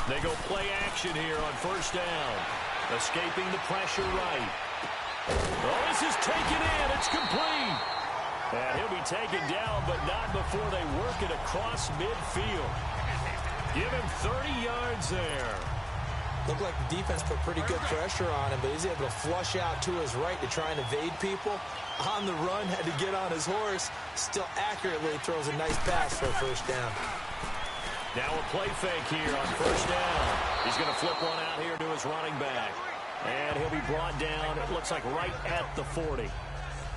They go play action here on first down. Escaping the pressure right. Oh, this is taken in. It's complete. And he'll be taken down, but not before they work it across midfield. Give him 30 yards there. Looked like the defense put pretty good pressure on him, but he's able to flush out to his right to try and evade people. On the run, had to get on his horse. Still accurately throws a nice pass for a first down. Now a play fake here on first down. He's going to flip one out here to his running back. And he'll be brought down, it looks like right at the 40.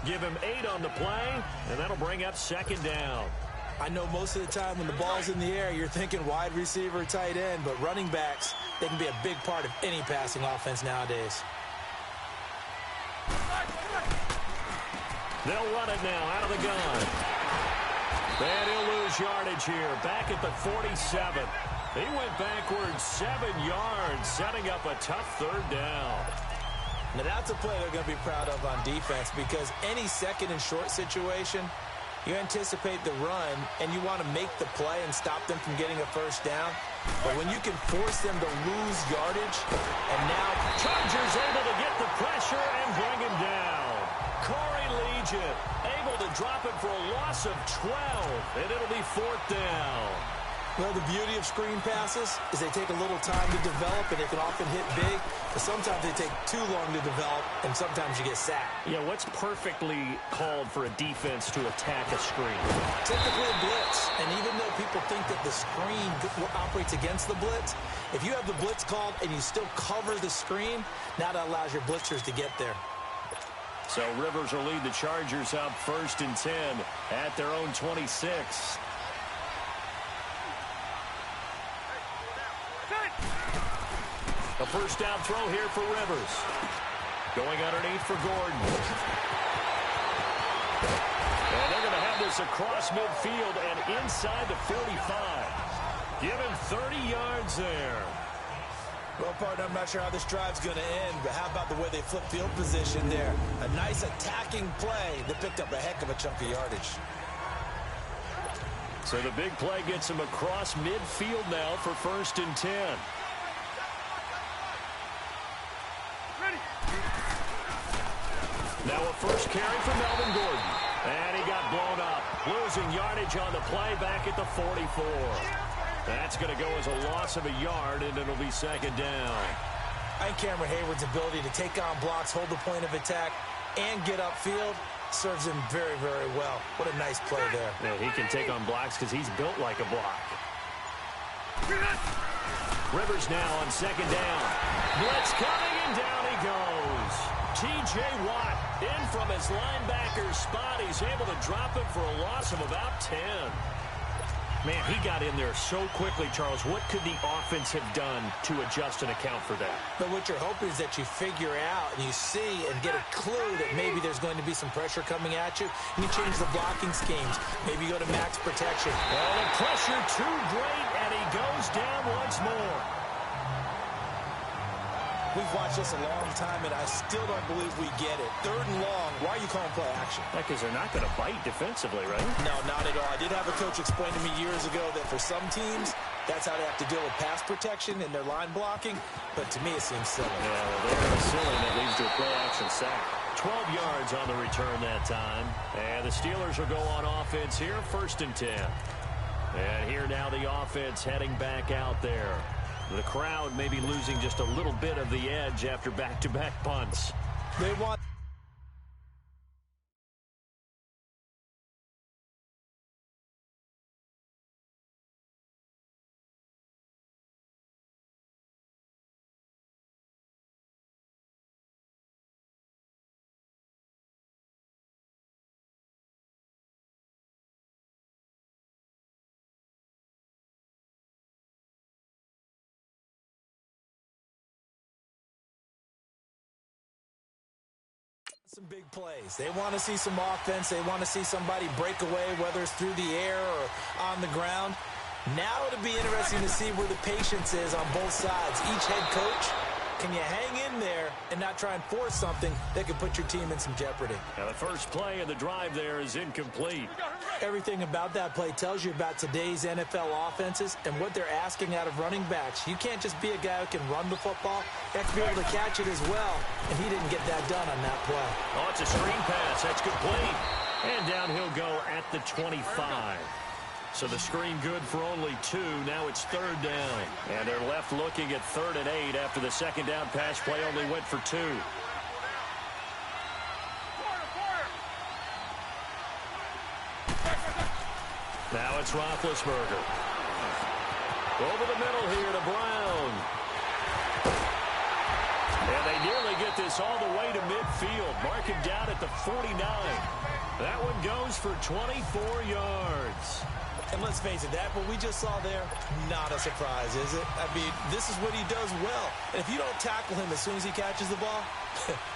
Give him 8 on the play, and that'll bring up second down. I know most of the time when the ball's in the air, you're thinking wide receiver, tight end, but running backs, they can be a big part of any passing offense nowadays. They'll run it now out of the gun. And he'll lose yardage here, back at the 47. He went backwards 7 yards, setting up a tough third down. Now that's a play they're going to be proud of on defense, because any second and short situation, you anticipate the run, and you want to make the play and stop them from getting a first down. But when you can force them to lose yardage, and now Chargers able to get the pressure and bring him down. Corey Legion able to drop it for a loss of 12, and it'll be fourth down. Well, the beauty of screen passes is they take a little time to develop, and they can often hit big, but sometimes they take too long to develop, and sometimes you get sacked. Yeah, what's perfectly called for a defense to attack a screen? Typically a blitz, and even though people think that the screen operates against the blitz, if you have the blitz called and you still cover the screen, now that allows your blitzers to get there. So Rivers will lead the Chargers up 1st and 10 at their own 26. A first down throw here for Rivers. Going underneath for Gordon. And they're going to have this across midfield and inside the 45. Give him 30 yards there. Well, partner, I'm not sure how this drive's going to end, but how about the way they flip field position there? A nice attacking play that picked up a heck of a chunk of yardage. So the big play gets him across midfield now for 1st and 10. Now a first carry for Melvin Gordon. And he got blown up. Losing yardage on the play back at the 44. That's going to go as a loss of a yard, and it'll be second down. I think Cameron Hayward's ability to take on blocks, hold the point of attack, and get upfield serves him very, very well. What a nice play there. Yeah, he can take on blocks because he's built like a block. Rivers now on second down. Blitz coming, and down he goes. T.J. Watt in from his linebacker spot. He's able to drop it for a loss of about 10. Man, he got in there so quickly, Charles. What could the offense have done to adjust and account for that? But what you're hoping is that you figure out and you see and get a clue that maybe there's going to be some pressure coming at you, and you change the blocking schemes. Maybe you go to max protection. Well, the pressure too great, and he goes down once more. We've watched this a long time, and I still don't believe we get it. 3rd and long, why are you calling play action? Because they're not going to bite defensively, right? No, not at all. I did have a coach explain to me years ago that for some teams, that's how they have to deal with pass protection and their line blocking. But to me, it seems silly. Yeah, well, they're silly, and it leads to a play action sack. 12 yards on the return that time. And the Steelers will go on offense here, 1st and 10. And here now the offense heading back out there. The crowd may be losing just a little bit of the edge after back-to-back punts. They want... some big plays. They want to see some offense. They want to see somebody break away, whether it's through the air or on the ground. Now it'll be interesting to see where the patience is on both sides. Each head coach Can you hang in there and not try and force something that could put your team in some jeopardy? Now the first play of the drive there is incomplete. Everything about that play tells you about today's NFL offenses and what they're asking out of running backs. You can't just be a guy who can run the football. You have to be able to catch it as well, and he didn't get that done on that play. Oh, it's a screen pass. That's complete. And down he'll go at the 25. So the screen good for only 2. Now it's 3rd down. And they're left looking at 3rd and 8 after the second down pass play only went for 2. Now it's Roethlisberger. Over the middle here to Brown. And they nearly get this all the way to midfield. Mark him down at the 49. That one goes for 24 yards. And let's face it, that what we just saw there, not a surprise, is it? I mean, this is what he does well. And if you don't tackle him as soon as he catches the ball,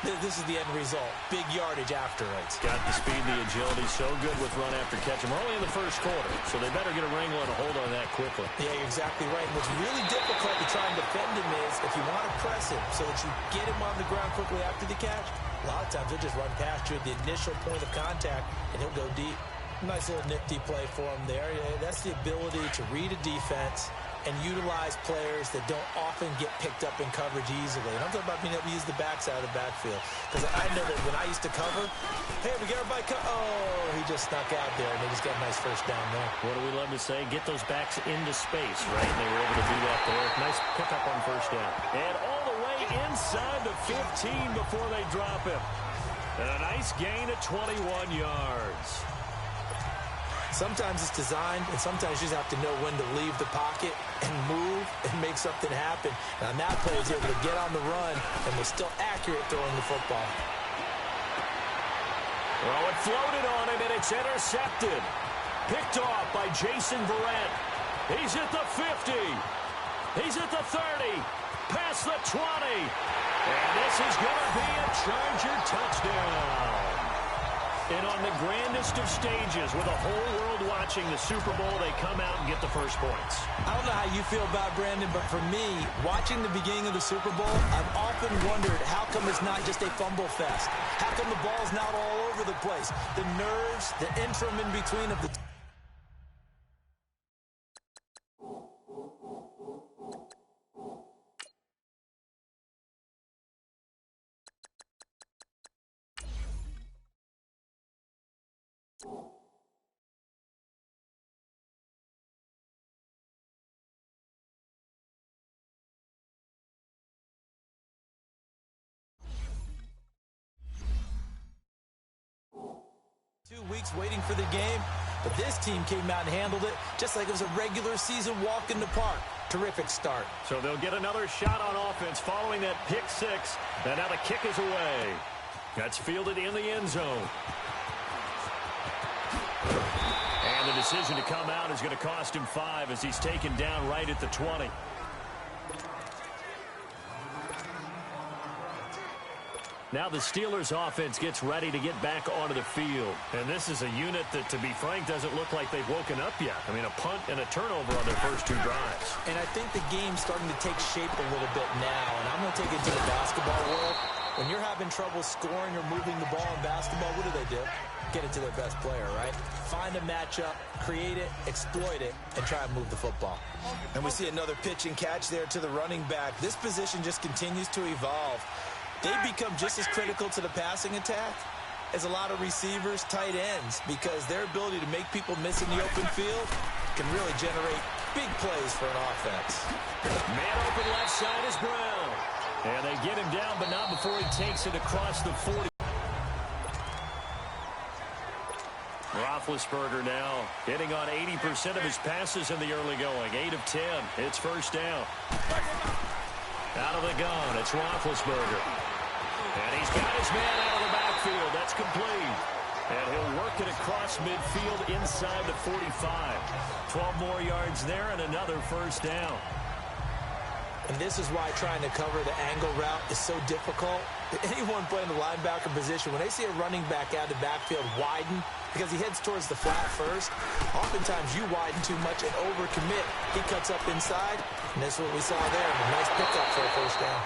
this is the end result. Big yardage after it. Got the speed and the agility, so good with run after catch. We're only in the first quarter, so they better get a wrangle and a hold on that quickly. Yeah, you're exactly right. And what's really difficult to try and defend him is if you want to press him so that you get him on the ground quickly after the catch, a lot of times he'll just run past you at the initial point of contact, and he'll go deep. Nice little nifty play for him there. Yeah, that's the ability to read a defense and utilize players that don't often get picked up in coverage easily. And I'm talking about being able to use the backside of the backfield. Because I know that when I used to cover, hey, we got everybody oh, he just snuck out there, and they just got a nice first down there. What do we love to say? Get those backs into space, right? And they were able to do that there. Nice pickup on first down. And all the way inside the 15 before they drop him. And a nice gain of 21 yards. Sometimes it's designed, and sometimes you just have to know when to leave the pocket and move and make something happen. Now, that player is able to get on the run and was still accurate throwing the football. Well, it floated on him, and it's intercepted. Picked off by Jason Verrett. He's at the 50. He's at the 30. Past the 20. And this is going to be a Charger touchdown. And on the grandest of stages, with the whole world watching the Super Bowl, they come out and get the first points. I don't know how you feel about Brandon, but for me, watching the beginning of the Super Bowl, I've often wondered how come it's not just a fumble fest? How come the ball's not all over the place? The nerves, the interim in between of the 2 weeks waiting for the game, but this team came out and handled it just like it was a regular season walk in the park. Terrific start. So they'll get another shot on offense following that pick 6. And now the kick is away. That's fielded in the end zone. And the decision to come out is going to cost him 5 as he's taken down right at the 20. Now the Steelers offense gets ready to get back onto the field. And this is a unit that, to be frank, doesn't look like they've woken up yet. I mean, a punt and a turnover on their first 2 drives. And I think the game's starting to take shape a little bit now. And I'm going to take it to the basketball world. When you're having trouble scoring or moving the ball in basketball, what do? Get it to their best player, right? Find a matchup, create it, exploit it, and try and move the football. And we see another pitch and catch there to the running back. This position just continues to evolve. They become just as critical to the passing attack as a lot of receivers, tight ends, because their ability to make people miss in the open field can really generate big plays for an offense. Man open left side is Brown. And they get him down, but not before he takes it across the 40. Roethlisberger now hitting on 80% of his passes in the early going. 8 of 10. It's first down. Out of the gun, it's Roethlisberger. And he's got his man out of the backfield. That's complete. And he'll work it across midfield inside the 45. 12 more yards there and another first down. And this is why trying to cover the angle route is so difficult. Anyone playing the linebacker position, when they see a running back out of the backfield widen, because he heads towards the flat first, oftentimes you widen too much and overcommit. He cuts up inside, and that's what we saw there. A nice pickup for a first down.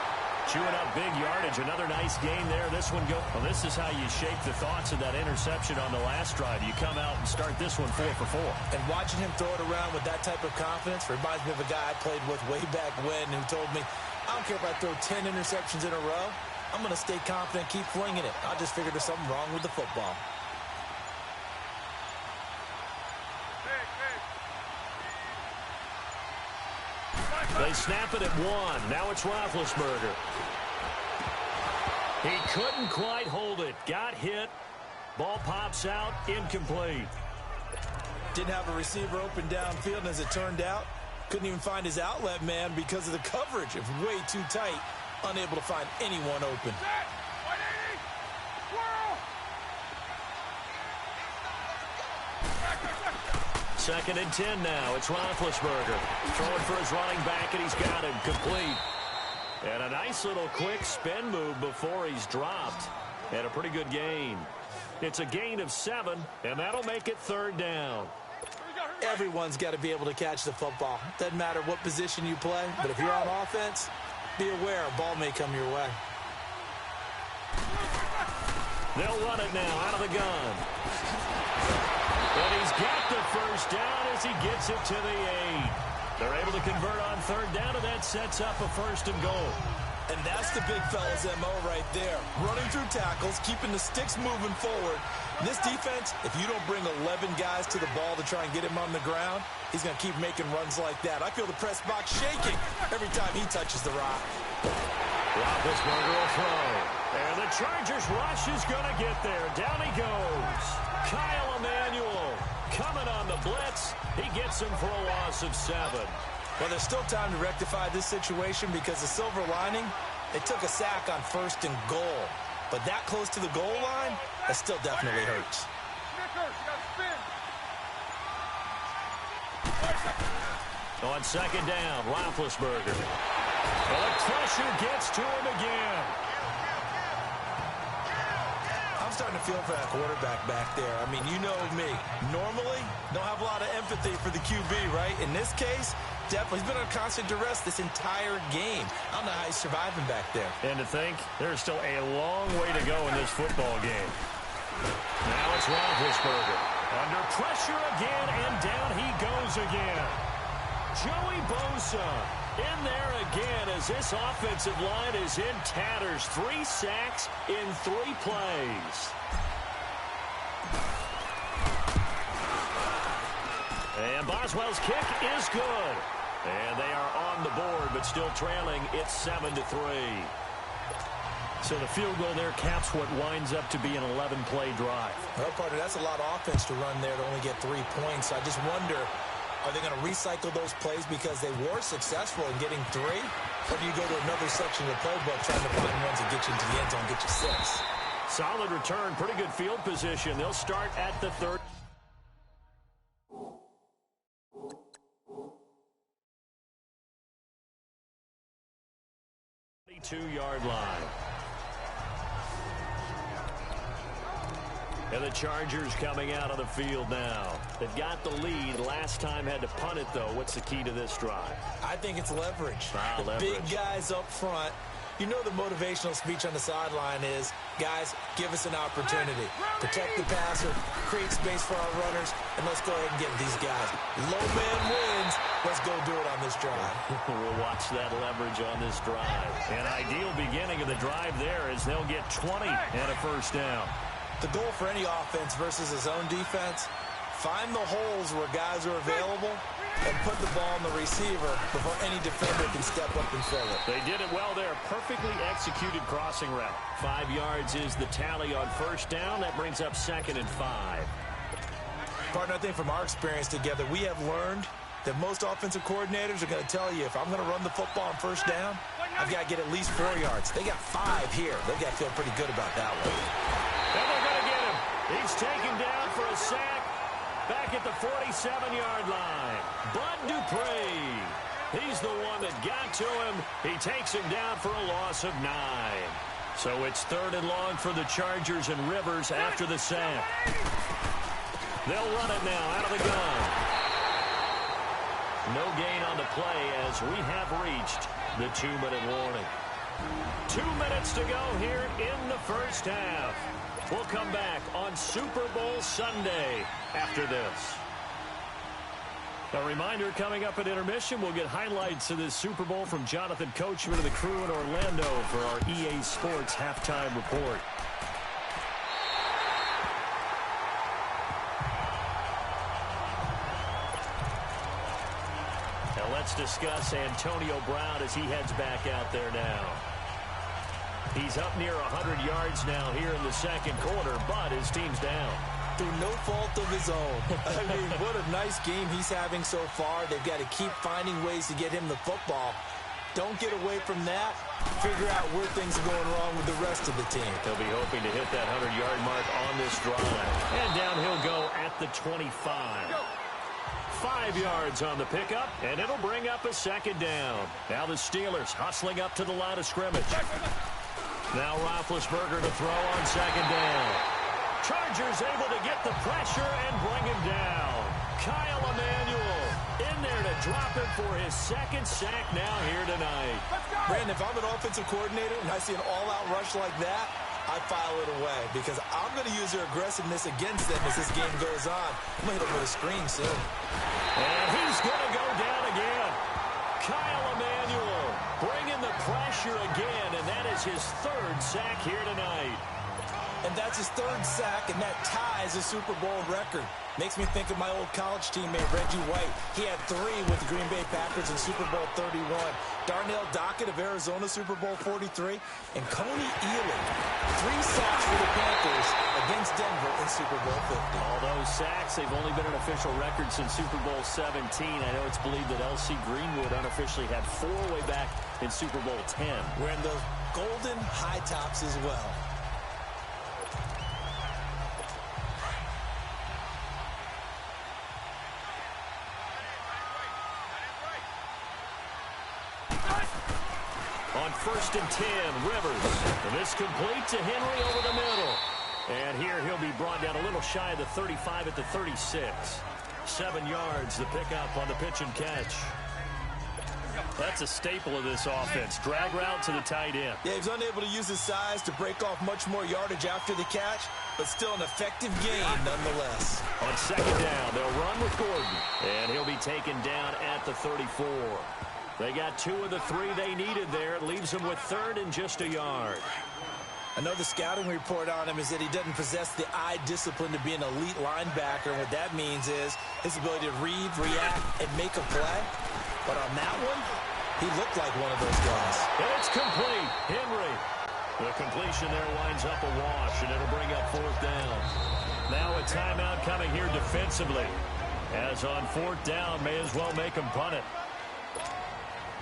Chewing up big yardage. Another nice gain there. This one go. Well, this is how you shake the thoughts of that interception on the last drive. You come out and start this one 4 for 4. And watching him throw it around with that type of confidence reminds me of a guy I played with way back when who told me, I don't care if I throw 10 interceptions in a row. I'm going to stay confident, keep flinging it. I just figured there's something wrong with the football. They snap it at 1. Now it's Roethlisberger. He couldn't quite hold it. Got hit. Ball pops out. Incomplete. Didn't have a receiver open downfield, and as it turned out, couldn't even find his outlet man because of the coverage. It was way too tight. Unable to find anyone open. Second and 10 now. It's Roethlisberger. Throwing for his running back, and he's got him. Complete. And a nice little quick spin move before he's dropped. And a pretty good gain. It's a gain of 7, and that'll make it 3rd down. Everyone's got to be able to catch the football. Doesn't matter what position you play, but if you're on offense, be aware a ball may come your way. They'll run it now out of the gun. And he's got the first down as he gets it to the 8. They're able to convert on 3rd down, and that sets up a 1st and goal. And that's the big fella's MO right there. Running through tackles, keeping the sticks moving forward. This defense, if you don't bring 11 guys to the ball to try and get him on the ground, he's going to keep making runs like that. I feel the press box shaking every time he touches the rock. Roethlisberger will throw. And the Chargers rush is going to get there. Down he goes. Kyle Emanuel coming on the blitz. He gets him for a loss of 7. Well, there's still time to rectify this situation because the silver lining, it took a sack on 1st and goal. But that close to the goal line, that still definitely hurts. On 2nd down, Roethlisberger. Well, the pressure gets to him again. I'm starting to feel for that quarterback back there. I mean, you know me. Normally, don't have a lot of empathy for the QB, right? In this case, definitely. He's been under constant duress this entire game. I don't know how he's surviving back there. And to think, there's still a long way to go in this football game. Now it's Roethlisberger. Under pressure again, and down he goes again. Joey Bosa in there again as this offensive line is in tatters. 3 sacks in 3 plays. And Boswell's kick is good. And they are on the board, but still trailing. It's 7-3. So the field goal there caps what winds up to be an 11-play drive. Well, partner, that's a lot of offense to run there to only get 3 points. I just wonder, are they going to recycle those plays because they were successful in getting 3? Or do you go to another section of the playbook trying to find ones that get you into the end zone, get you 6? Solid return, pretty good field position. They'll start at the 3rd. 2-yard line. And the Chargers coming out of the field now. They've got the lead. Last time had to punt it, though. What's the key to this drive? I think it's leverage. Leverage. Big guys up front. You know the motivational speech on the sideline is, guys, give us an opportunity. Protect the passer, create space for our runners, and let's go ahead and get these guys. Low man wins. Let's go do it on this drive. We'll watch that leverage on this drive. An ideal beginning of the drive there is they'll get 20 and a 1st down. The goal for any offense versus a zone defense, find the holes where guys are available and put the ball on the receiver before any defender can step up and fill it. They did it well there. Perfectly executed crossing route. 5 yards is the tally on 1st down. That brings up 2nd and 5. Partner, I think from our experience together, we have learned that most offensive coordinators are going to tell you, if I'm going to run the football on 1st down, I've got to get at least 4 yards. They got 5 here. They got to feel pretty good about that one. And they're going to get him. He's taken down for a sack back at the 47-yard line. Bud Dupree. He's the one that got to him. He takes him down for a loss of 9. So it's 3rd and long for the Chargers and Rivers after the sack. They'll run it now out of the gun. No gain on the play as we have reached the 2-minute warning. 2 minutes to go here in the first half. We'll come back on Super Bowl Sunday after this. A reminder, coming up at intermission, we'll get highlights of this Super Bowl from Jonathan Coachman and the crew in Orlando for our EA Sports halftime report. Now let's discuss Antonio Brown as he heads back out there now. He's up near 100 yards now here in the second quarter, but his team's down. Through no fault of his own. I mean, what a nice game he's having so far. They've got to keep finding ways to get him the football. Don't get away from that. Figure out where things are going wrong with the rest of the team. They'll be hoping to hit that 100-yard mark on this drive. And down he'll go at the 25. 5 yards on the pickup, and it'll bring up a second down. Now the Steelers hustling up to the line of scrimmage. Now Roethlisberger to throw on second down. Chargers able to get the pressure and bring him down. Kyle Emanuel in there to drop him for his second sack now here tonight. Brandon, if I'm an offensive coordinator and I see an all-out rush like that, I file it away because I'm going to use their aggressiveness against them as this game goes on. I'm going to hit them with a screen soon. And he's going to go down again. Kyle Emanuel bringing the pressure again, and that is his third sack here tonight. And that's his third sack, and that ties a Super Bowl record. Makes me think of my old college teammate, Reggie White. He had 3 with the Green Bay Packers in Super Bowl 31. Darnell Dockett of Arizona, Super Bowl 43. And Coney Ealing, 3 sacks for the Panthers against Denver in Super Bowl 50. All those sacks, they've only been an official record since Super Bowl 17. I know it's believed that L.C. Greenwood unofficially had 4 way back in Super Bowl 10. Wearing those golden high tops as well. On 1st and 10, Rivers. And this complete to Henry over the middle. And here he'll be brought down a little shy of the 35 at the 36. 7 yards, the pickup on the pitch and catch. That's a staple of this offense. Drag route to the tight end. Yeah, he's unable to use his size to break off much more yardage after the catch, but still an effective gain nonetheless. On second down, they'll run with Gordon. And he'll be taken down at the 34. They got 2 of the 3 they needed there. It leaves them with 3rd and just a yard. Another scouting report on him is that he doesn't possess the eye discipline to be an elite linebacker. And what that means is his ability to read, react, and make a play. But on that one, he looked like one of those guys. And it's complete. Henry. The completion there winds up a wash, and it'll bring up 4th down. Now a timeout coming here defensively. As on 4th down, may as well make him punt it.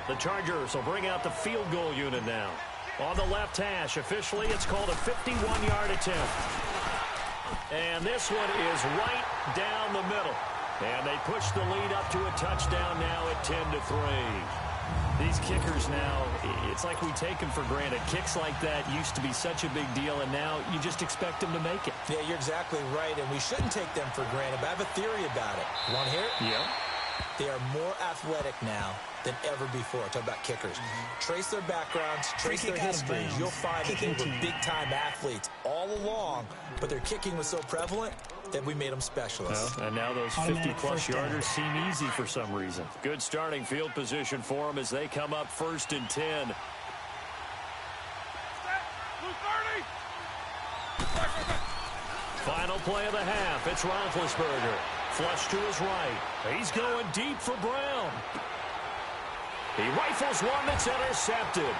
The Chargers will bring out the field goal unit now. On the left hash, officially, it's called a 51-yard attempt. And this one is right down the middle. And they push the lead up to a touchdown now at 10-3. These kickers now, it's like we take them for granted. Kicks like that used to be such a big deal, and now you just expect them to make it. Yeah, you're exactly right, and we shouldn't take them for granted. But I have a theory about it. You want to hear it? Yeah. They are more athletic now than ever before. Talk about kickers. Trace their backgrounds, trace their histories. You'll find that they were big-time athletes all along, but their kicking was so prevalent that we made them specialists. Well, and now those 50-plus yarders seem easy for some reason. Good starting field position for them as they come up 1st and 10. Final play of the half. It's Roethlisberger. Flush to his right. He's going deep for Brown. He rifles one that's intercepted.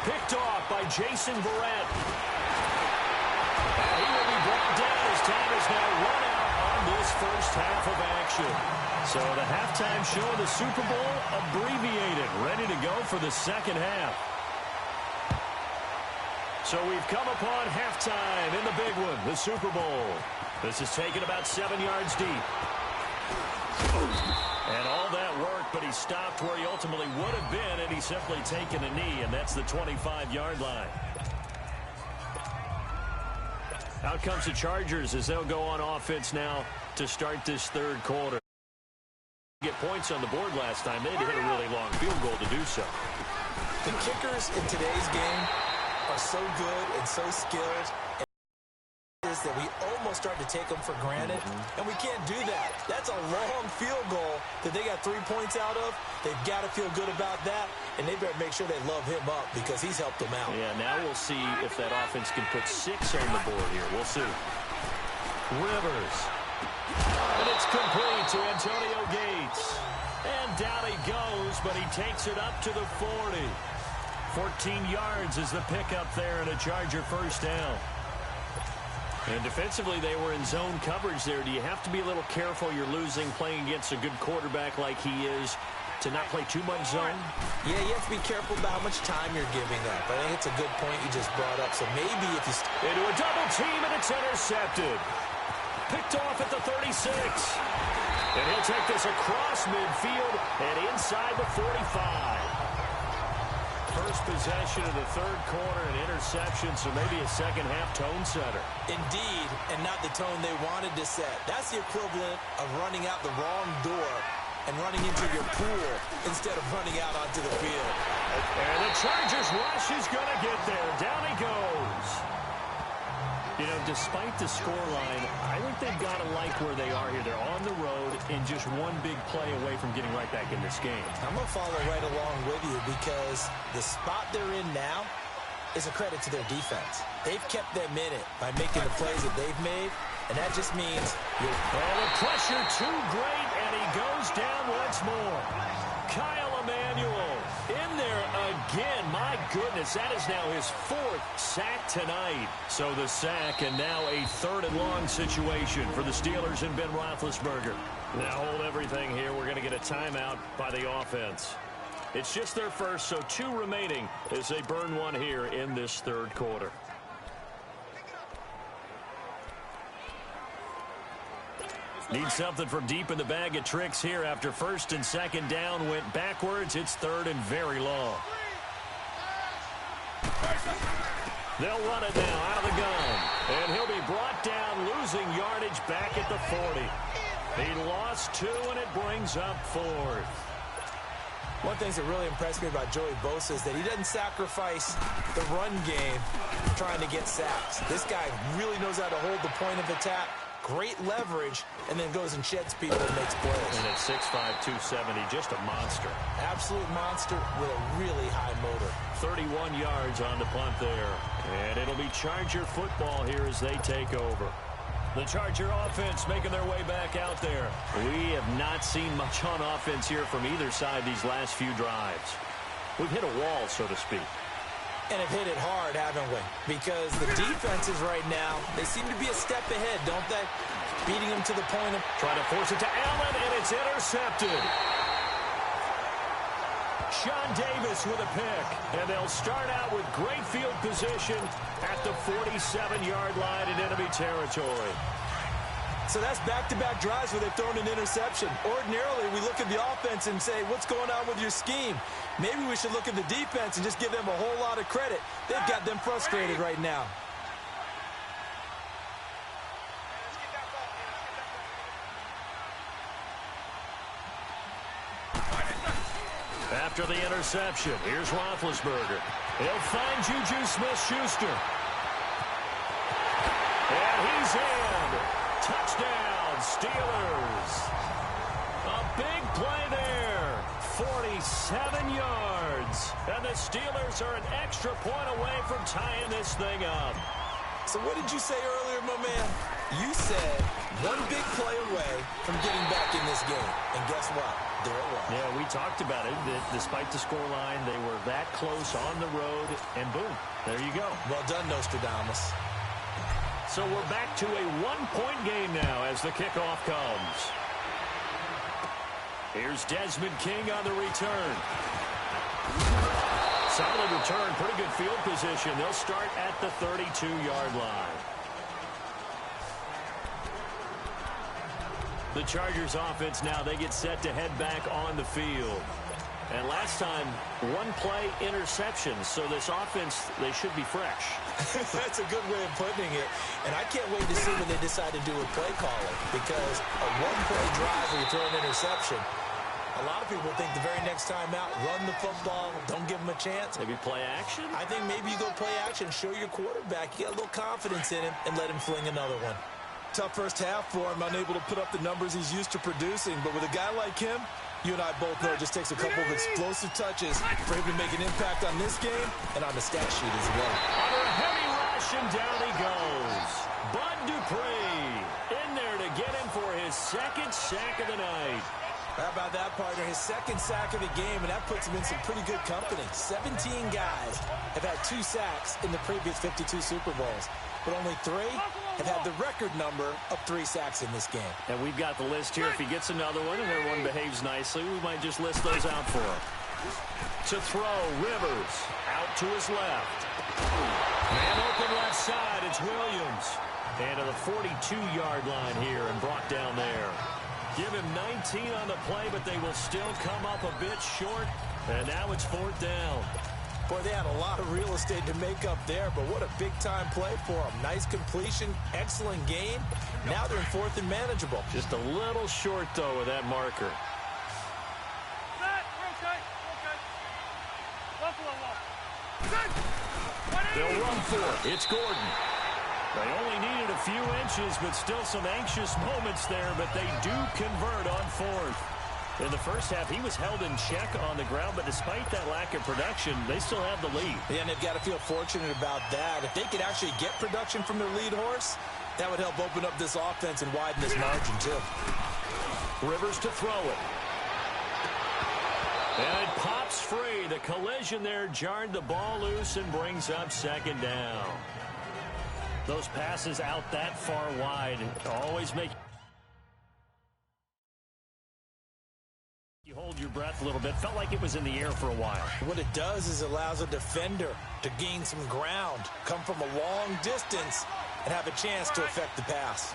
Picked off by Jason Verrett. And he will be brought down as time is now run out on this first half of action. So the halftime show of the Super Bowl abbreviated, ready to go for the second half. So we've come upon halftime in the big one, the Super Bowl. This is taken about 7 yards deep. And all that work, but he stopped where he ultimately would have been, and he's simply taken a knee, and that's the 25-yard line. Out comes the Chargers as they'll go on offense now to start this third quarter. Get points on the board last time. They had to hit a really long field goal to do so. The kickers in today's game are so good and so skilled that we almost start to take them for granted, and we can't do that. That's a long field goal that they got 3 points out of. They've got to feel good about that, and they better make sure they love him up because he's helped them out. Yeah, now we'll see if that offense can put 6 on the board here. We'll see. Rivers. And it's complete to Antonio Gates. And down he goes, but he takes it up to the 40. 14 yards is the pickup there and a Charger first down. And defensively, they were in zone coverage there. Do you have to be a little careful? You're losing playing against a good quarterback like he is to not play too much zone? Yeah, you have to be careful about how much time you're giving up. I think it's a good point you just brought up. So maybe if you... Into a double team, and it's intercepted. Picked off at the 36. And he'll take this across midfield and inside the 45. First possession of the third quarter, an interception, so maybe a second-half tone setter. Indeed, and not the tone they wanted to set. That's the equivalent of running out the wrong door and running into your pool instead of running out onto the field. And the Chargers rush is going to get there. Down he goes. You know, despite the scoreline, I think they've got to like where they are here. They're on the road and just one big play away from getting right back in this game. I'm going to follow right along with you because the spot they're in now is a credit to their defense. They've kept them in it by making the plays that they've made, and that just means the pressure too great, and he goes down once more. Kyle Emanuel in there again. My goodness, that is now his 4th sack tonight. So the sack, and now a 3rd and long situation for the Steelers and Ben Roethlisberger. Now hold everything here. We're going to get a timeout by the offense. It's just their first, so 2 remaining as they burn one here in this third quarter. Need something from deep in the bag of tricks here after first and second down went backwards. It's 3rd and very long. They'll run it now out of the gun. And he'll be brought down, losing yardage back at the 40. He lost 2, and it brings up 4th. One thing that really impressed me about Joey Bosa is that he doesn't sacrifice the run game trying to get sacks. This guy really knows how to hold the point of attack. Great leverage, and then goes and sheds people and makes plays. And at 6'5", 270, just a monster. Absolute monster with a really high motor. 31 yards on the punt there. And it'll be Charger football here as they take over. The Charger offense making their way back out there. We have not seen much on offense here from either side these last few drives. We've hit a wall, so to speak. And have hit it hard, haven't we? Because the defenses right now, they seem to be a step ahead, don't they? Beating them to the point of... Trying to force it to Allen, and it's intercepted. Sean Davis with a pick. And they'll start out with great field position at the 47-yard line in enemy territory. So that's back-to-back drives where they've thrown an interception. Ordinarily, we look at the offense and say, what's going on with your scheme? Maybe we should look at the defense and just give them a whole lot of credit. They've got them frustrated right now. After the interception, here's Roethlisberger. He'll find Juju Smith-Schuster. And he's in. Touchdown, Steelers. A big play there. 47 yards. And the Steelers are an extra point away from tying this thing up. So what did you say earlier, my man? You said one big play away from getting back in this game. And guess what? There it was. Yeah, we talked about it. Despite the scoreline, they were that close on the road. And boom, there you go. Well done, Nostradamus. So we're back to a one-point game now as the kickoff comes. Here's Desmond King on the return. Solid return, pretty good field position. They'll start at the 32-yard line. The Chargers offense now, they get set to head back on the field. And last time, one play interception. So this offense, they should be fresh. That's a good way of putting it. And I can't wait to see when they decide to do a play calling. Because a one-play drive where you throw an interception, A lot of people think the very next time out, run the football, don't give him a chance. Maybe play action? I think maybe you go play action, show your quarterback, you get a little confidence in him, and let him fling another one. Tough first half for him, unable to put up the numbers he's used to producing. But with a guy like him, you and I both know it just takes a couple of explosive touches for him to make an impact on this game and on the stat sheet as well. Under a heavy rush, and down he goes. Bud Dupree in there to get him for his second sack of the night. How about that, partner? His second sack of the game, and that puts him in some pretty good company. 17 guys have had 2 sacks in the previous 52 Super Bowls, but only 3 have had the record number of 3 sacks in this game. And we've got the list here. If he gets another one and everyone behaves nicely, we might just list those out for him. To throw, Rivers out to his left. Man open left side, it's Williams. And to the 42-yard line here and brought down there. Give him 19 on the play, but they will still come up a bit short. And now it's 4th down. Boy, they had a lot of real estate to make up there, but what a big-time play for them. Nice completion, excellent game. Now they're in 4th and manageable. Just a little short, though, with that marker. They'll run for it. It's Gordon. They only needed a few inches, but still some anxious moments there, but they do convert on 4th. In the first half, he was held in check on the ground, but despite that lack of production, they still have the lead. Yeah, and they've got to feel fortunate about that. If they could actually get production from their lead horse, that would help open up this offense and widen this margin, too. Rivers to throw it. And it pops free. The collision there jarred the ball loose and brings up 2nd down. Those passes out that far wide always make you hold your breath a little bit. Felt like it was in the air for a while. What it does is it allows a defender to gain some ground, come from a long distance, and have a chance to affect the pass.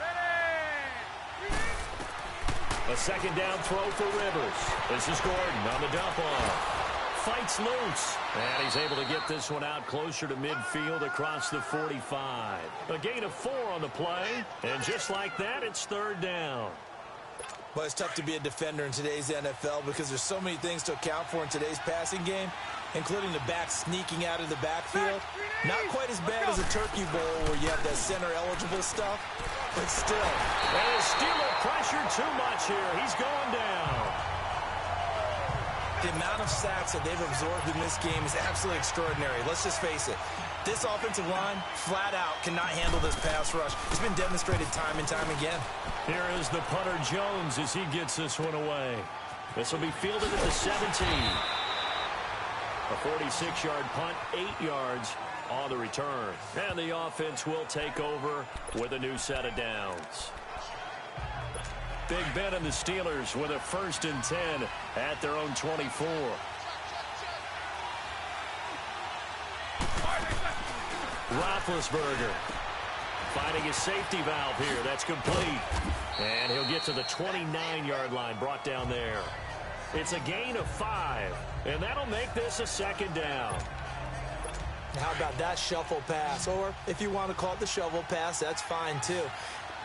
A 2nd down throw for Rivers. This is Gordon on the dump off. Fights loose. And he's able to get this one out closer to midfield across the 45. A gain of 4 on the play. And just like that, it's 3rd down. Well, it's tough to be a defender in today's NFL because there's so many things to account for in today's passing game, including the back sneaking out of the backfield. Not quite as bad as a turkey bowl where you have that center-eligible stuff, but still. And his Steeler pressure too much here. He's going down. The amount of sacks that they've absorbed in this game is absolutely extraordinary. Let's just face it. This offensive line, flat out, cannot handle this pass rush. It's been demonstrated time and time again. Here is the punter Jones as he gets this one away. This will be fielded at the 17. A 46-yard punt, 8 yards on the return. And the offense will take over with a new set of downs. Big Ben and the Steelers with a 1st and 10 at their own 24. Roethlisberger finding his safety valve here. That's complete. And he'll get to the 29-yard line, brought down there. It's a gain of 5, and that'll make this a 2nd down. How about that shuffle pass? Or if you want to call it the shovel pass, that's fine too.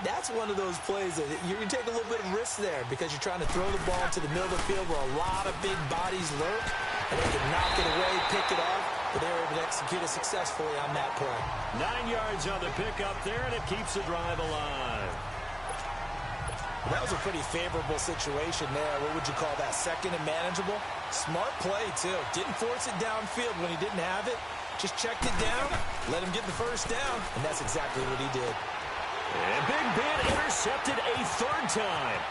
That's one of those plays that you take a little bit of risk there because you're trying to throw the ball into the middle of the field where a lot of big bodies lurk, and they can knock it away, pick it off, but they were able to execute it successfully on that play. 9 yards on the pickup there, and it keeps the drive alive. That was a pretty favorable situation there. What would you call that? 2nd and manageable? Smart play, too. Didn't force it downfield when he didn't have it. Just checked it down, let him get the 1st down, and that's exactly what he did. And Big Ben intercepted a 3rd time.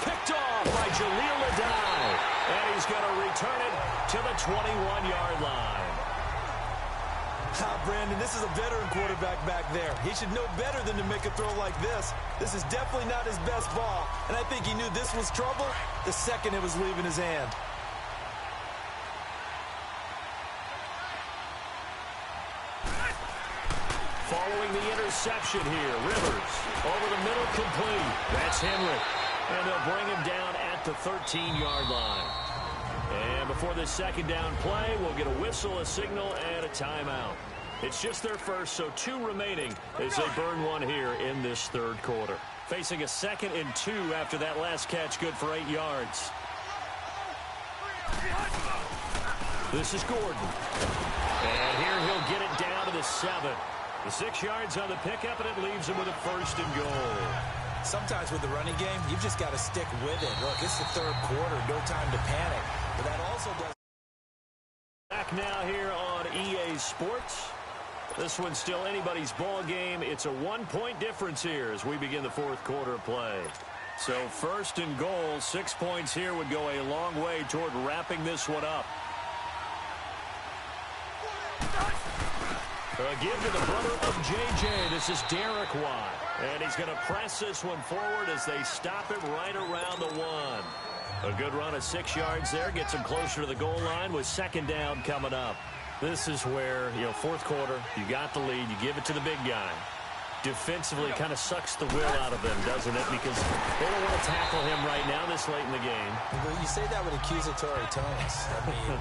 Picked off by Jaleel Adai. And he's going to return it to the 21-yard line. Brandon, this is a veteran quarterback back there. He should know better than to make a throw like this. This is definitely not his best ball, and I think he knew this was trouble the second it was leaving his hand. Following the interception here, Rivers over the middle, complete. That's Henry. And they'll bring him down at the 13-yard line. And before this 2nd down play, we'll get a whistle, a signal, and a timeout. It's just their first, so 2 remaining as they burn one here in this 3rd quarter. Facing a 2nd and 2 after that last catch, good for 8 yards. This is Gordon. And here he'll get it down to the 7. The 6 yards on the pickup, and it leaves him with a 1st and goal. Sometimes with the running game, you've just got to stick with it. Look, it's the 3rd quarter, no time to panic. But that also does... Back now here on EA Sports. This one's still anybody's ball game. It's a 1-point difference here as we begin the 4th quarter of play. So 1st and goal, 6 points here would go a long way toward wrapping this one up. A give to the brother of J.J. This is Derek Watt. And he's going to press this one forward as they stop it right around the 1. A good run of 6 yards there. Gets him closer to the goal line with 2nd down coming up. This is where, 4th quarter, you got the lead. You give it to the big guy. Defensively kind of sucks the will out of them, doesn't it? Because they don't want to tackle him right now this late in the game. Well, you say that with accusatory tones. I mean,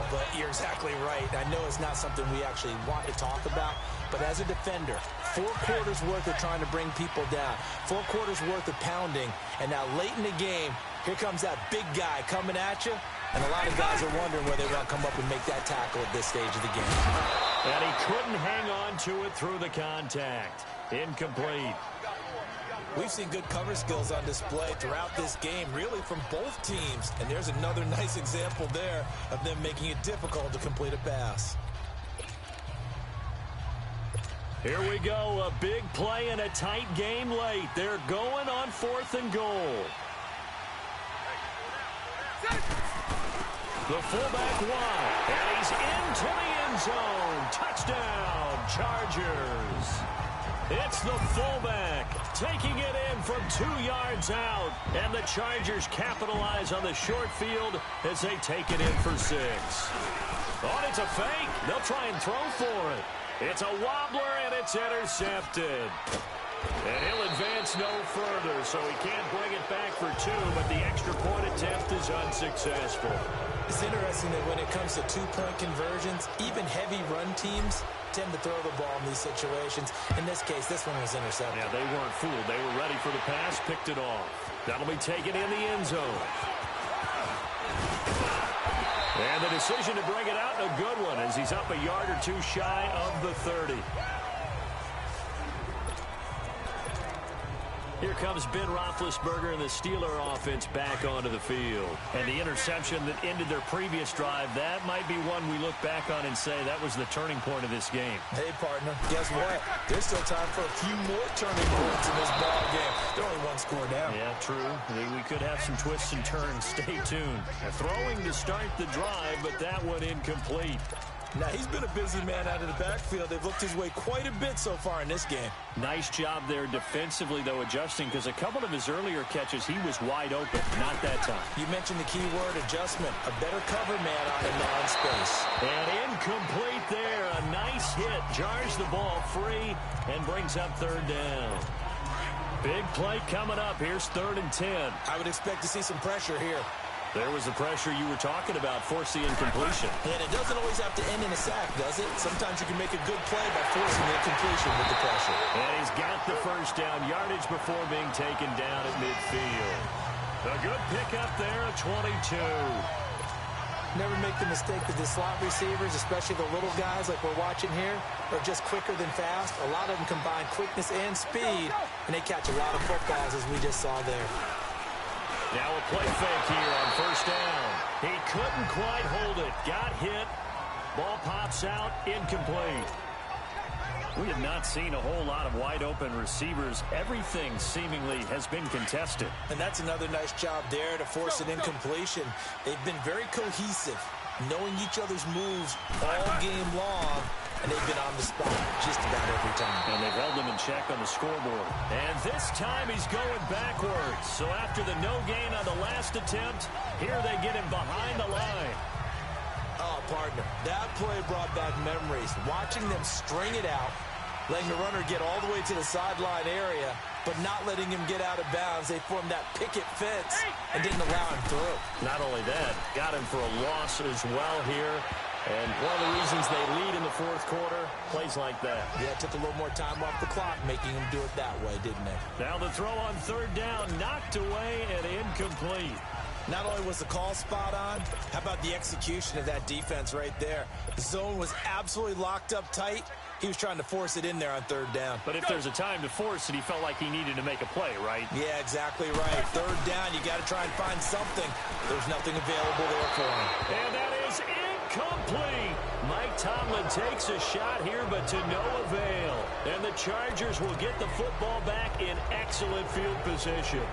but you're exactly right. I know it's not something we actually want to talk about, but as a defender, 4 quarters worth of trying to bring people down, 4 quarters worth of pounding, and now late in the game, here comes that big guy coming at you, and a lot of guys are wondering whether they want to come up and make that tackle at this stage of the game. And he couldn't hang on to it through the contact. Incomplete. We've seen good cover skills on display throughout this game, really from both teams. And there's another nice example there of them making it difficult to complete a pass. Here we go, a big play in a tight game late. They're going on 4th and goal. The fullback wide, and he's into the end zone. Touchdown, Chargers. It's the fullback taking it in from 2 yards out, and the Chargers capitalize on the short field as they take it in for 6. Oh, it's a fake. They'll try and throw for it. It's a wobbler, and it's intercepted. And he'll advance no further, so he can't bring it back for 2, but the extra point attempt is unsuccessful. It's interesting that when it comes to 2-point conversions, even heavy run teams tend to throw the ball in these situations. In this case, this one was intercepted. Yeah, they weren't fooled. They were ready for the pass, picked it off. That'll be taken in the end zone. And the decision to bring it out, a good one, as he's up a yard or 2 shy of the 30. Here comes Ben Roethlisberger and the Steeler offense back onto the field. And the interception that ended their previous drive, that might be one we look back on and say that was the turning point of this game. Hey, partner, guess what? There's still time for a few more turning points in this ball game. They're only 1 score down. Yeah, true. We could have some twists and turns. Stay tuned. Throwing to start the drive, but that one incomplete. Now, he's been a busy man out of the backfield. They've looked his way quite a bit so far in this game. Nice job there defensively, though, adjusting, because a couple of his earlier catches, he was wide open. Not that time. You mentioned the key word, adjustment. A better cover man on him now in space. And incomplete there. A nice hit. Jars the ball free and brings up 3rd down. Big play coming up. Here's 3rd and 10. I would expect to see some pressure here. There was the pressure you were talking about, force the incompletion. And it doesn't always have to end in a sack, does it? Sometimes you can make a good play by forcing the incompletion with the pressure. And he's got the 1st down, yardage before being taken down at midfield. A good pickup there at 22. Never make the mistake that the slot receivers, especially the little guys like we're watching here, are just quicker than fast. A lot of them combine quickness and speed, and they catch a lot of footballs, as we just saw there. Now a play fake here on 1st down. He couldn't quite hold it. Got hit. Ball pops out. Incomplete. We have not seen a whole lot of wide open receivers. Everything seemingly has been contested. And that's another nice job there to force an incompletion. They've been very cohesive, knowing each other's moves all game long, and they've been on the spot just about every time. And they've held them in check on the scoreboard. And this time he's going backwards. So after the no gain on the last attempt, here they get him behind the line. Oh, partner, that play brought back memories. Watching them string it out, letting the runner get all the way to the sideline area, but not letting him get out of bounds. They formed that picket fence and didn't allow him through. Not only that, got him for a loss as well here. And one of the reasons they lead in the 4th quarter, plays like that. Yeah, it took a little more time off the clock, making them do it that way, didn't they? Now the throw on 3rd down, knocked away and incomplete. Not only was the call spot on, how about the execution of that defense right there? The zone was absolutely locked up tight. He was trying to force it in there on third down. But if there's a time to force it, he felt like he needed to make a play, right? Yeah, exactly right. Third down, you got to try and find something. There's nothing available there for him. And that is incomplete. Mike Tomlin takes a shot here, but to no avail. And the Chargers will get the football back in excellent field position.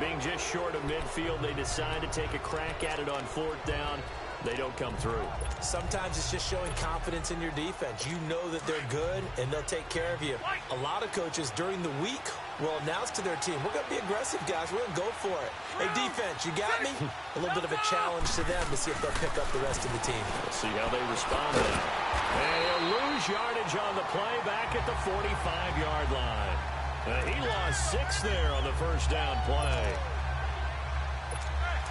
Being just short of midfield, they decide to take a crack at it on fourth down. They don't come through. Sometimes it's just showing confidence in your defense. You know that they're good, and they'll take care of you. A lot of coaches during the week will announce to their team, we're going to be aggressive, guys. We're going to go for it. Hey, defense, you got me? A little bit of a challenge to them to see if they'll pick up the rest of the team. We'll see how they respond now. And he'll lose yardage on the play back at the 45-yard line. He lost 6 there on the first down play.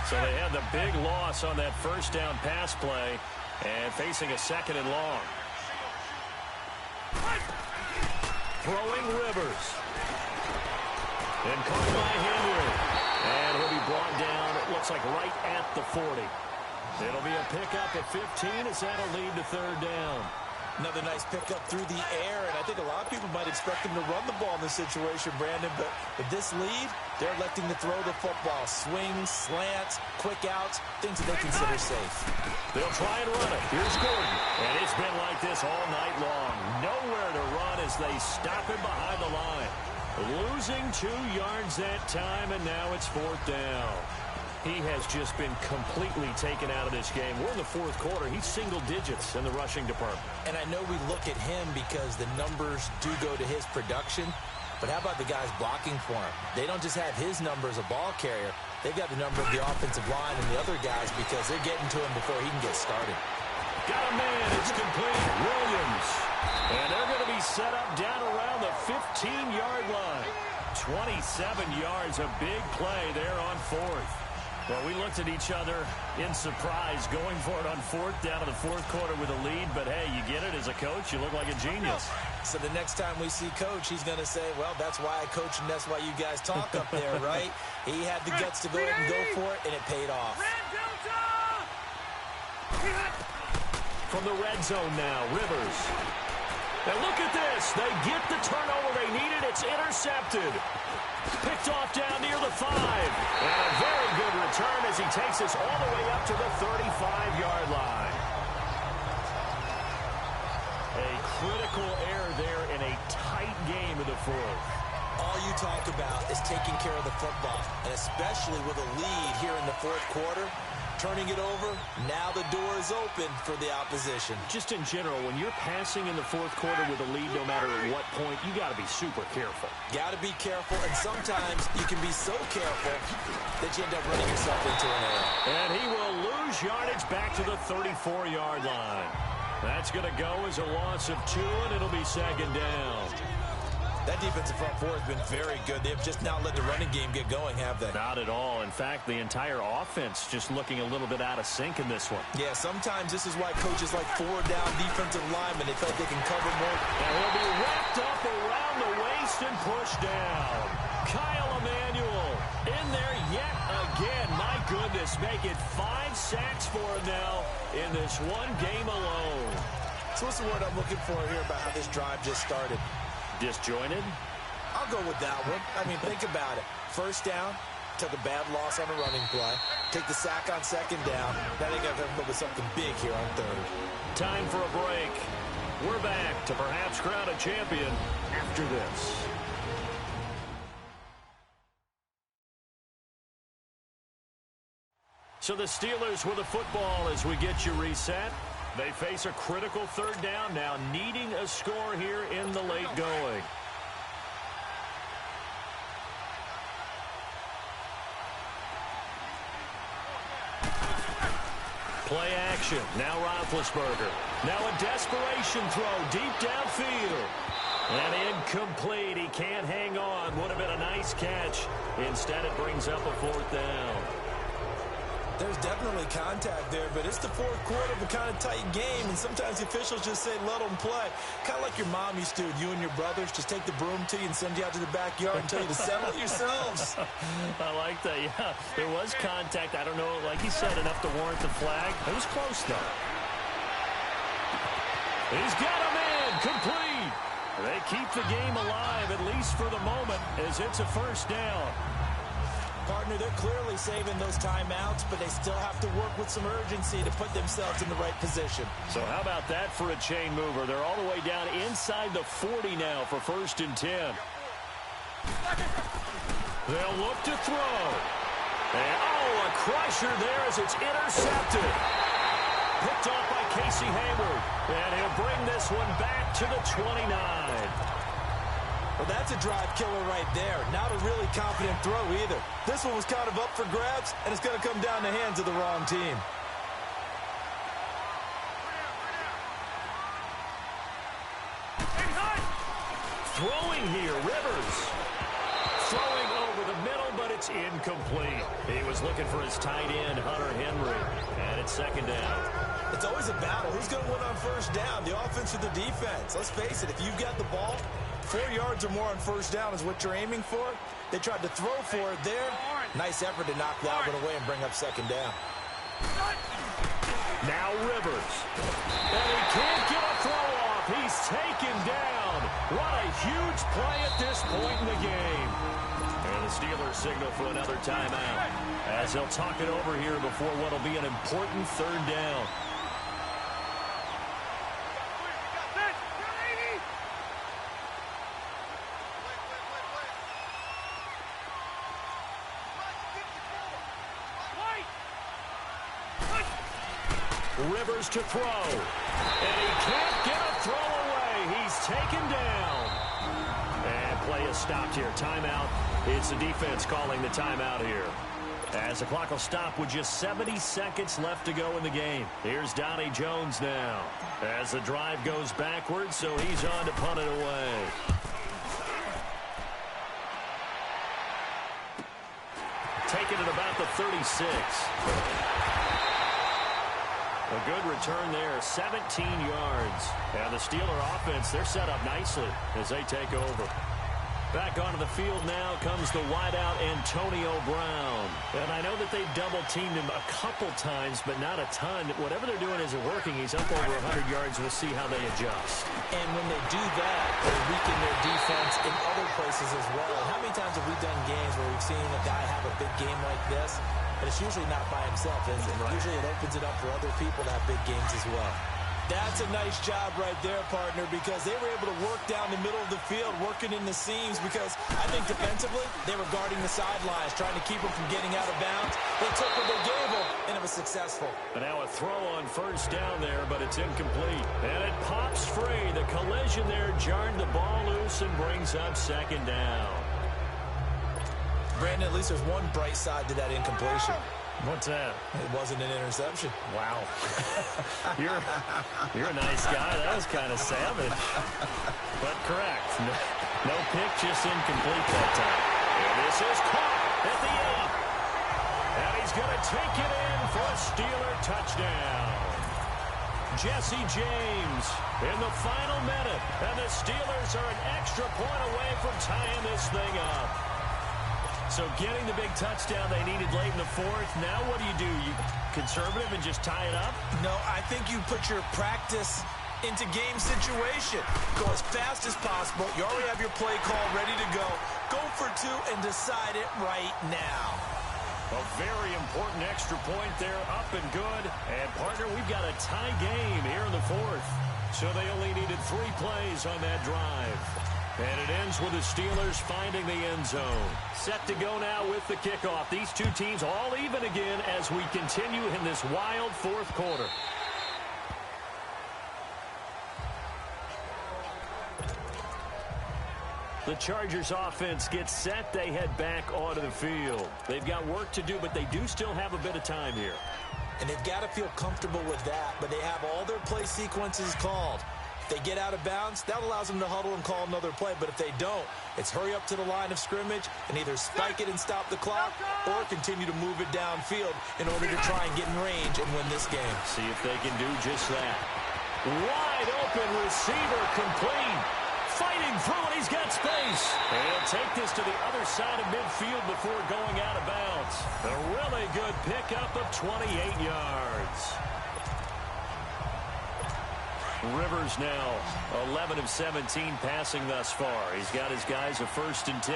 So they had the big loss on that first down pass play and facing a second and long. Throwing Rivers. And caught by Henry. And he'll be brought down, it looks like right at the 40. It'll be a pickup at 15 as that'll lead to third down. Another nice pickup through the air, and I think a lot of people might expect him to run the ball in this situation, Brandon, but with this lead, they're electing to throw the football. Swings, slants, quick outs, things that they consider safe. They'll try and run it. Here's Gordon. And it's been like this all night long. Nowhere to run as they stop him behind the line. Losing 2 yards that time, and now it's fourth down. He has just been completely taken out of this game. We're in the fourth quarter. He's single digits in the rushing department. And I know we look at him because the numbers do go to his production, but how about the guys blocking for him? They don't just have his number as a ball carrier. They've got the number of the offensive line and the other guys because they're getting to him before he can get started. Got a man. It's complete. Williams. And they're going to be set up down around the 15-yard line. 27 yards, a big play there on fourth. Well, we looked at each other in surprise going for it on fourth down in the fourth quarter with a lead. But, hey, you get it as a coach. You look like a genius. So the next time we see Coach, he's going to say, well, that's why I coach and that's why you guys talk up there, right? He had the guts to go ahead and go for it, and it paid off. From the red zone now, Rivers. And look at this. They get the turnover they needed. It's intercepted. Picked off down near the 5. And a very good return as he takes us all the way up to the 35-yard line. A critical error there in a tight game in the fourth. All you talk about is taking care of the football, and especially with a lead here in the fourth quarter. Turning it over, now the door is open for the opposition. Just in general, when you're passing in the fourth quarter with a lead, no matter at what point, you got to be super careful. Got to be careful, and sometimes you can be so careful that you end up running yourself into an error. And he will lose yardage back to the 34-yard line. That's going to go as a loss of 2, and it'll be second down. That defensive front four has been very good. They've just not let the running game get going, have they? Not at all. In fact, the entire offense just looking a little bit out of sync in this one. Yeah, sometimes this is why coaches like four-down defensive linemen, they felt they can cover more. And he'll be wrapped up around the waist and pushed down. Kyle Emanuel in there yet again. My goodness, make it 5 sacks for him now in this one game alone. So what's the word I'm looking for here about how this drive just started? Disjointed? I'll go with that one. I mean, think about it. First down, took a bad loss on a running play. Take the sack on second down. Now they got to come up with something big here on third. Time for a break. We're back to perhaps crown a champion after this. So the Steelers with the football as we get you reset. They face a critical third down now, needing a score here in the late going. Play action. Now Roethlisberger. Now a desperation throw deep downfield. And incomplete. He can't hang on. Would have been a nice catch. Instead, it brings up a fourth down. There's definitely contact there, but it's the fourth quarter of a kind of tight game, and sometimes the officials just say, let them play. Kind of like your mom used to, you and your brothers, just take the broom to you and send you out to the backyard and tell you to settle it yourselves. I like that, yeah. There was contact. I don't know, like he said, enough to warrant the flag. It was close, though. He's got him in, complete. They keep the game alive, at least for the moment, as it's a first down. Partner, they're clearly saving those timeouts, but they still have to work with some urgency to put themselves in the right position. So how about that for a chain mover? They're all the way down inside the 40 now for 1st and 10. They'll look to throw. And, a crusher there as it's intercepted. Picked off by Casey Hayward. And he'll bring this one back to the 29. Well, that's a drive killer right there. Not a really confident throw either. This one was kind of up for grabs, and it's going to come down the hands of the wrong team. Throwing here, Rivers. Throwing over the middle, but it's incomplete. He was looking for his tight end, Hunter Henry. And it's 2nd down. It's always a battle. Who's going to win on 1st down, the offense or the defense? Let's face it, if you've got the ball, 4 yards or more on 1st down is what you're aiming for. They tried to throw for it there. Nice effort to knock that one away and bring up 2nd down. Now Rivers. And he can't get a throw off. He's taken down. What a huge play at this point in the game. And the Steelers signal for another timeout, as they'll talk it over here before what will be an important 3rd down. Rivers to throw. And he can't get a throw away. He's taken down. And play is stopped here. Timeout. It's the defense calling the timeout here. As the clock will stop with just 70 seconds left to go in the game. Here's Donnie Jones now. As the drive goes backwards, so he's on to punt it away. Taking it about the 36. A good return there, 17 yards. And the Steeler offense, they're set up nicely as they take over. Back onto the field now comes the wideout Antonio Brown. And I know that they've double-teamed him a couple times, but not a ton. Whatever they're doing isn't working. He's up over 100 yards. We'll see how they adjust. And when they do that, they weaken their defense in other places as well. And how many times have we done games where we've seen a guy have a big game like this? But it's usually not by himself, is it? Right. Usually it opens it up for other people to have big games as well. That's a nice job right there, partner, because they were able to work down the middle of the field, working in the seams, because I think defensively they were guarding the sidelines, trying to keep them from getting out of bounds. They took what they gave them, and it was successful. And now a throw on 1st down there, but it's incomplete. And it pops free. The collision there jarred the ball loose and brings up 2nd down. Brandon, at least there's one bright side to that incompletion. What's that? It wasn't an interception. Wow. You're a nice guy. That was kind of savage. But correct. No pick, just incomplete that time. And this is caught at the 8. And he's going to take it in for a Steeler touchdown. Jesse James in the final minute. And the Steelers are an extra point away from tying this thing up. So getting the big touchdown they needed late in the 4th. Now what do? You conservative and just tie it up? No, I think you put your practice into game situation. Go as fast as possible. You already have your play call ready to go. Go for 2 and decide it right now. A very important extra point there, up and good. And, partner, we've got a tie game here in the 4th. So they only needed 3 plays on that drive. And it ends with the Steelers finding the end zone. Set to go now with the kickoff. These two teams all even again as we continue in this wild 4th quarter. The Chargers offense gets set. They head back onto the field. They've got work to do, but they do still have a bit of time here. And they've got to feel comfortable with that, but they have all their play sequences called. If they get out of bounds, that allows them to huddle and call another play. But if they don't, it's hurry up to the line of scrimmage and either spike it and stop the clock or continue to move it downfield in order to try and get in range and win this game. See if they can do just that. Wide open receiver complete. Fighting through it, he's got space. And he'll take this to the other side of midfield before going out of bounds. A really good pickup of 28 yards. Rivers now 11 of 17 passing thus far. He's got his guys a 1st and 10.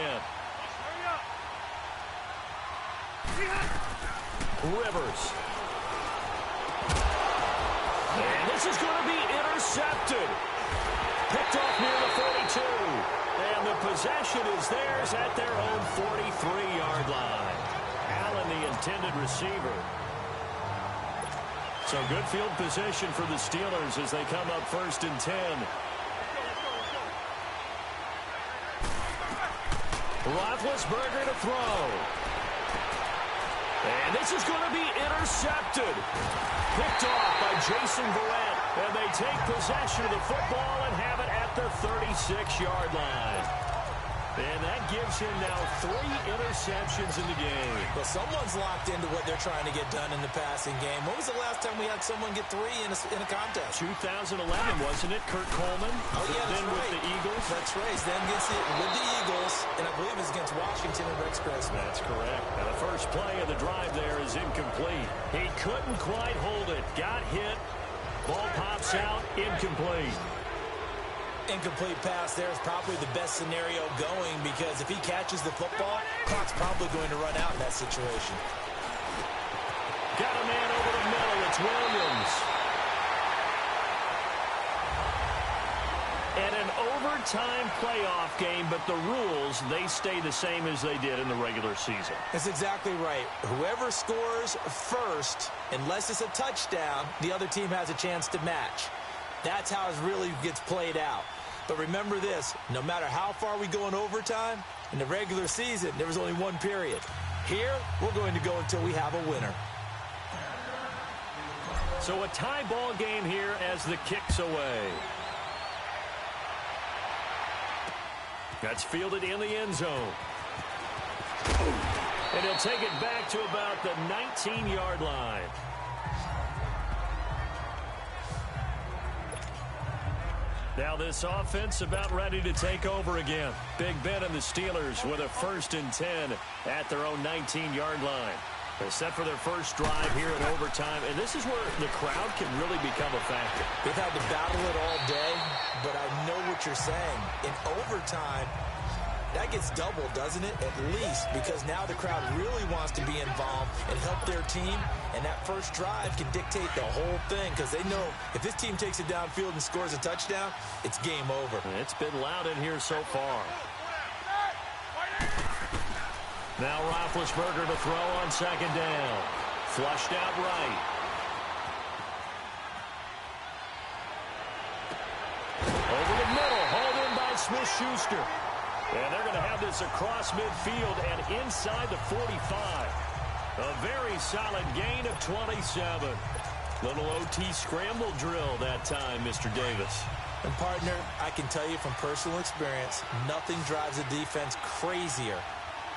Rivers. And this is going to be intercepted. Picked off near the 42. And the possession is theirs at their own 43-yard line. Allen, the intended receiver. So good field position for the Steelers as they come up 1st and 10. Roethlisberger to throw. And this is going to be intercepted. Picked off by Jason Verrett. And they take possession of the football and have it at the 36-yard line. And that gives him now 3 interceptions in the game. Well, someone's locked into what they're trying to get done in the passing game. When was the last time we had someone get 3 in a contest? 2011, wasn't it? Kurt Coleman. Oh, yeah, that's then right. with the Eagles. That's right. Then with the Eagles, and I believe it's against Washington and Rex Grossman. That's correct. And the first play of the drive there is incomplete. He couldn't quite hold it. Got hit. Ball pops out. Incomplete. Incomplete pass there is probably the best scenario going because if he catches the football, clock's probably going to run out in that situation. Got a man over the middle. It's Williams. And an overtime playoff game, but the rules, they stay the same as they did in the regular season. That's exactly right. Whoever scores first, unless it's a touchdown, the other team has a chance to match. That's how it really gets played out. But remember this, no matter how far we go in overtime, in the regular season, there was only one period. Here, we're going to go until we have a winner. So a tie ball game here as the kick's away. That's fielded in the end zone. And he'll take it back to about the 19-yard line. Now this offense about ready to take over again. Big Ben and the Steelers with a 1st and 10 at their own 19-yard line. They're set for their first drive here in overtime, and this is where the crowd can really become a factor. They've had to battle it all day, but I know what you're saying. In overtime, that gets doubled, doesn't it? At least, because now the crowd really wants to be involved and help their team, and that first drive can dictate the whole thing because they know if this team takes it downfield and scores a touchdown, it's game over. It's been loud in here so far. Now Roethlisberger to throw on 2nd down. Flushed out right. Over the middle, hauled in by Smith-Schuster. And they're going to have this across midfield and inside the 45. A very solid gain of 27. Little OT scramble drill that time, Mr. Davis. And, partner, I can tell you from personal experience, nothing drives a defense crazier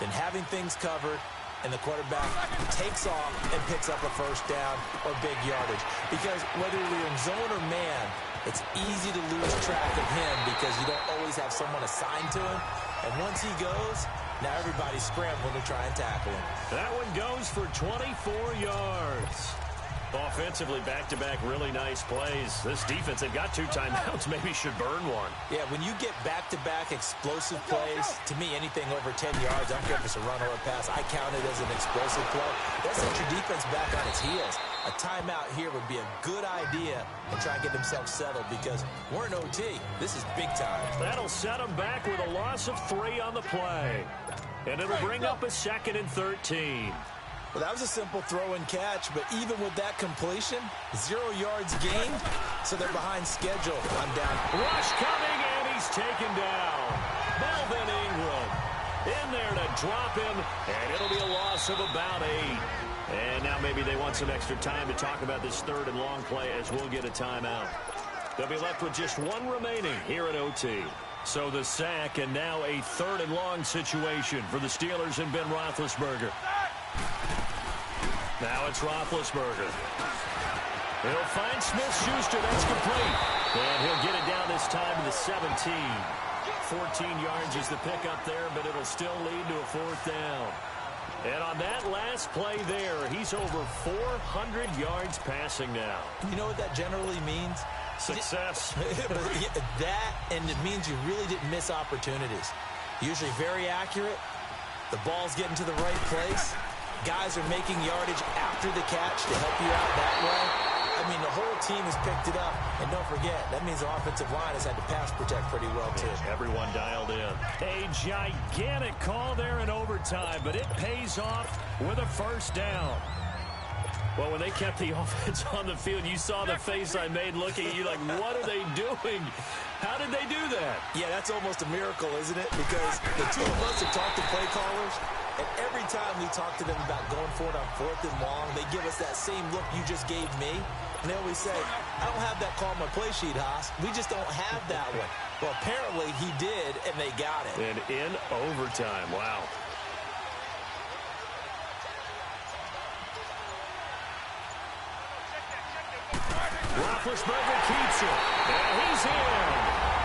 than having things covered and the quarterback takes off and picks up a 1st down or big yardage. Because whether you're in zone or man, it's easy to lose track of him because you don't always have someone assigned to him. And once he goes, now everybody's scrambling to try and tackle him. That one goes for 24 yards. Offensively, back-to-back really nice plays. This defense, they've got 2 timeouts, maybe should burn one. Yeah, when you get back-to-back explosive plays, to me, anything over 10 yards, I don't care if it's a run or a pass, I count it as an explosive play. That sets your defense back on its heels. A timeout here would be a good idea and try and get themselves settled because we're in OT. This is big time. That'll set them back with a loss of 3 on the play. And it'll bring up a 2nd and 13. Well, that was a simple throw and catch, but even with that completion, 0 yards gained, so they're behind schedule on down. Rush coming, and he's taken down. Melvin Ingram in there to drop him, and it'll be a loss of about 8. And now maybe they want some extra time to talk about this 3rd and long play as we'll get a timeout. They'll be left with just one remaining here at OT. So the sack, and now a 3rd and long situation for the Steelers and Ben Roethlisberger. Now it's Roethlisberger. He'll find Smith-Schuster. That's complete. And he'll get it down this time to the 17. 14 yards is the pickup there, but it'll still lead to a 4th down. And on that last play there, he's over 400 yards passing now. You know what that generally means? Success. That, and it means you really didn't miss opportunities. Usually very accurate. The ball's getting to the right place. Guys are making yardage after the catch to help you out that way. I mean, the whole team has picked it up. And don't forget, that means the offensive line has had to pass protect pretty well, too. Everyone dialed in. A gigantic call there in overtime, but it pays off with a 1st down. Well, when they kept the offense on the field, you saw the face I made looking at you like, what are they doing? How did they do that? Yeah, that's almost a miracle, isn't it? Because the two of us have talked to play callers, and every time we talk to them about going for it on 4th and long, they give us that same look you just gave me. And they always say, I don't have that call on my play sheet, Haas. We just don't have that one. Well, apparently he did, and they got it. And in overtime, wow. Roethlisberger keeps it. And he's in.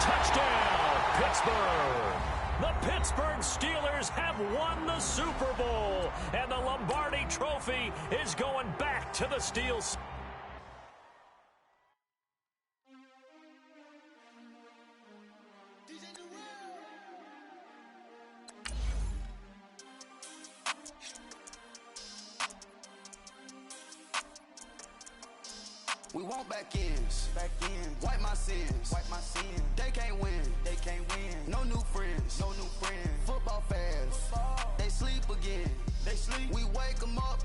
Touchdown, Pittsburgh. The Pittsburgh Steelers have won the Super Bowl. And the Lombardi Trophy is going back to the Steelers. We want back ends. Wipe my sins. They can't win. No new friends. Football fans. They sleep again. We wake them up.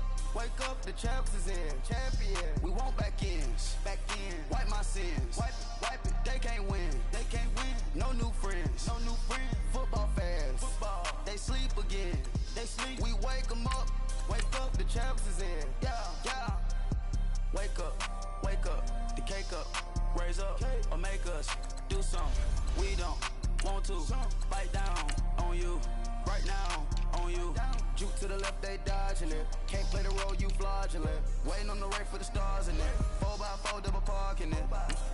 The champs is in. We want back ends. Wipe my sins. Wipe it. They can't win. No new friends. Football fans. They sleep again. We wake them up. The champs is in. Yeah. Wake up, the cake up, raise up, or make us do something we don't want to. Bite down on you, right now on you. Juke to the left, they dodging it. Can't play the role, you fraudulent. Waiting on the right for the stars in it. 4x4 double parking it.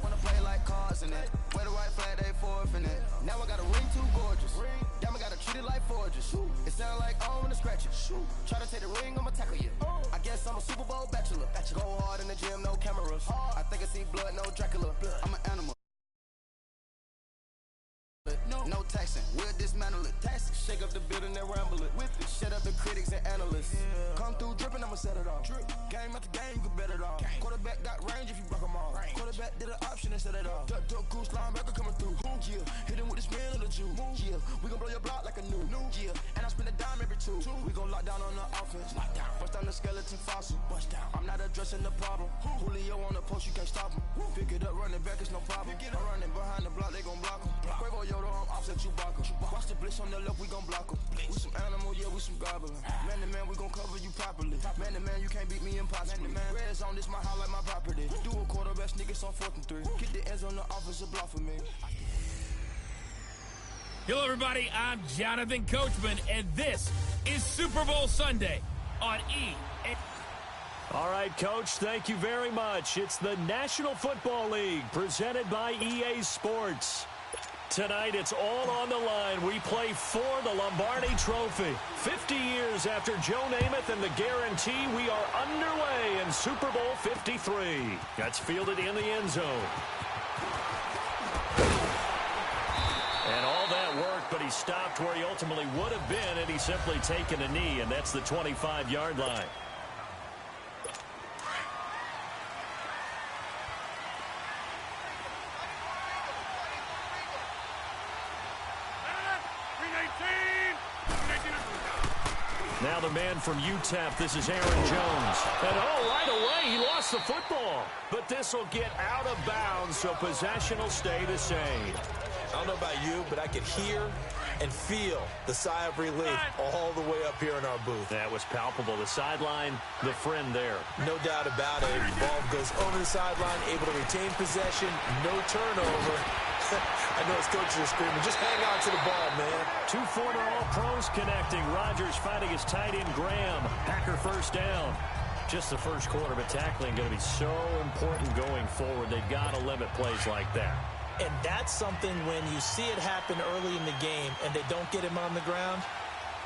Wanna play like cars in it. Wear the white flag, they forfeit it. Now I got a ring too gorgeous. Damn, I gotta treat it like forges. It sound like I wanna scratch it. Try to take the ring, I'ma tackle you. I guess I'm a Super Bowl bachelor. Go hard in the gym, no cameras. I think I see blood, no Dracula. I'm an animal. No taxing, we'll dismantle it. Shake up the building and ramble it. Whip it, shut up the critics and analysts. Come through dripping, I'ma set it off. Game after game, you can bet it off. Quarterback got range if you block them all. Quarterback did an option and set it off. Duck goose linebacker coming through. Yeah, hit him with the spin of the Jew. Yeah, we gon' blow your block like a new. Yeah, and I spend a dime every two. We gon' lock down on the offense. Bust down the skeleton fossil. I'm not addressing the problem. Julio on the post, you can't stop him. Pick it up, running back, it's no problem. I'm running behind the block, they gon' block him. Quavo Yoda, I'm offset Chewbacca. Watch the blitz on the left, we gon' block him. We some animal, yeah, we some goblin. Man to man, we gon' cover you properly. Man to man, you can't beat me impossibly. Red zone, this my highlight, my property. Do a quarterback sneakers on 4th and 3. Get the ends on the offensive block for me. Hello, everybody. I'm Jonathan Coachman, and this is Super Bowl Sunday on EA. All right, Coach, thank you very much. It's the National Football League presented by EA Sports. Tonight, it's all on the line. We play for the Lombardi Trophy. 50 years after Joe Namath and the guarantee, we are underway in Super Bowl 53. That's fielded in the end zone. And all that worked, but he stopped where he ultimately would have been had he simply taken a knee, and that's the 25-yard line. Now the man from UTEP, this is Aaron Jones. And right away, he lost the football. But this will get out of bounds, so possession will stay the same. I don't know about you, but I could hear and feel the sigh of relief all the way up here in our booth. That was palpable. The sideline, the friend there. No doubt about it. The ball goes over the sideline, able to retain possession, no turnover. I know his coaches are screaming, just hang on to the ball, man. Two former All-Pros connecting. Rodgers fighting his tight end, Graham. Packer first down. Just the first quarter, but tackling going to be so important going forward. They've got to limit plays like that. And that's something when you see it happen early in the game and they don't get him on the ground,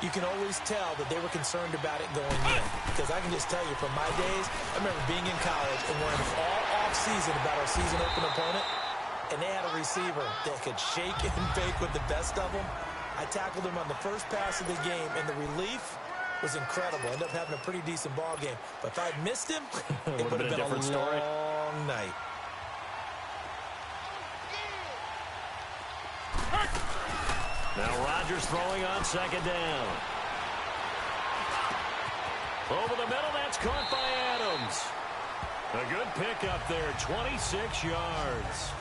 you can always tell that they were concerned about it going in. Because I can just tell you from my days, I remember being in college and worrying all off-season about our season open opponent, and they had a receiver that could shake and bake with the best of them. I tackled him on the first pass of the game, and the relief was incredible. Ended up having a pretty decent ball game. But if I'd missed him, it would have been a different story. Long night. Now Rodgers throwing on second down. Over the middle, that's caught by Adams. A good pickup there, 26 yards.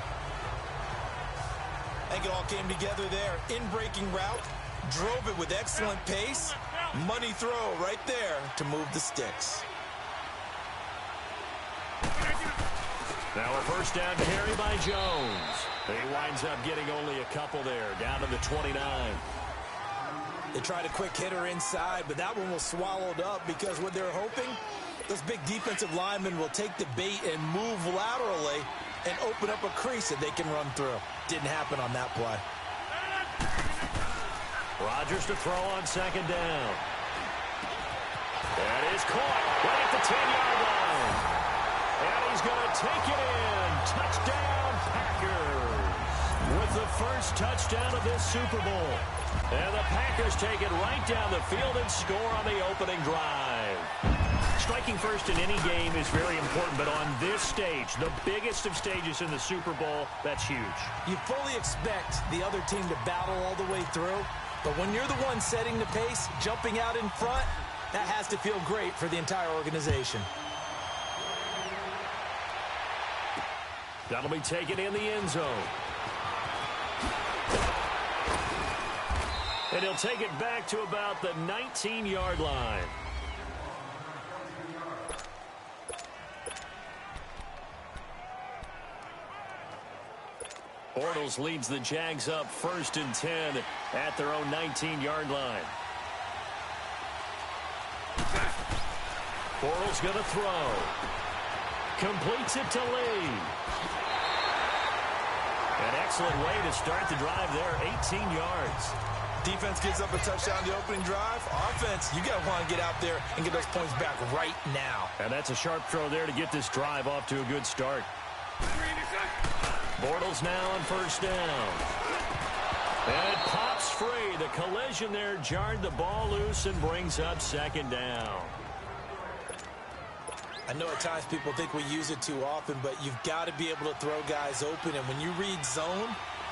I think it all came together there. In-breaking route, drove it with excellent pace. Money throw right there to move the sticks. Now a first down carry by Jones. He winds up getting only a couple there, down to the 29. They tried a quick hitter inside, but that one was swallowed up because what they're hoping, those big defensive linemen will take the bait and move laterally and open up a crease that they can run through. Didn't happen on that play. Rodgers to throw on second down. That is caught right at the 10-yard line. And he's going to take it in. Touchdown, Packers. With the first touchdown of this Super Bowl. And the Packers take it right down the field and score on the opening drive. Striking first in any game is very important, but on this stage, the biggest of stages in the Super Bowl, that's huge. You fully expect the other team to battle all the way through, but when you're the one setting the pace, jumping out in front, that has to feel great for the entire organization. That'll be taken in the end zone. And he'll take it back to about the 19-yard line. Bortles leads the Jags up 1st and 10 at their own 19-yard line. Bortles going to throw. Completes it to Lee. An excellent way to start the drive there, 18 yards. Defense gives up a touchdown the opening drive. Offense, you got to want to get out there and get those points back right now. And that's a sharp throw there to get this drive off to a good start. Bortles now on first down. And it pops free. The collision there jarred the ball loose and brings up second down. I know at times people think we use it too often, but you've got to be able to throw guys open. And when you read zone,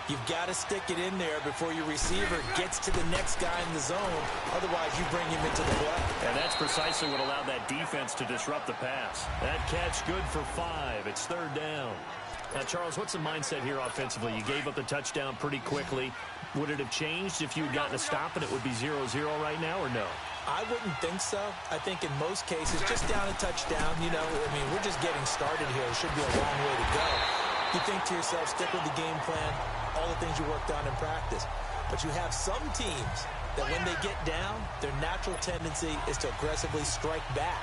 you've got to stick it in there before your receiver gets to the next guy in the zone. Otherwise, you bring him into the play. And that's precisely what allowed that defense to disrupt the pass. That catch good for 5. It's third down. Now, Charles, what's the mindset here offensively? You gave up the touchdown pretty quickly. Would it have changed if you had gotten a stop and it would be 0-0 right now, or no? I wouldn't think so. I think in most cases, just down a touchdown, you know, I mean, we're just getting started here. It should be a long way to go. You think to yourself, stick with the game plan, all the things you worked on in practice. But you have some teams that when they get down, their natural tendency is to aggressively strike back.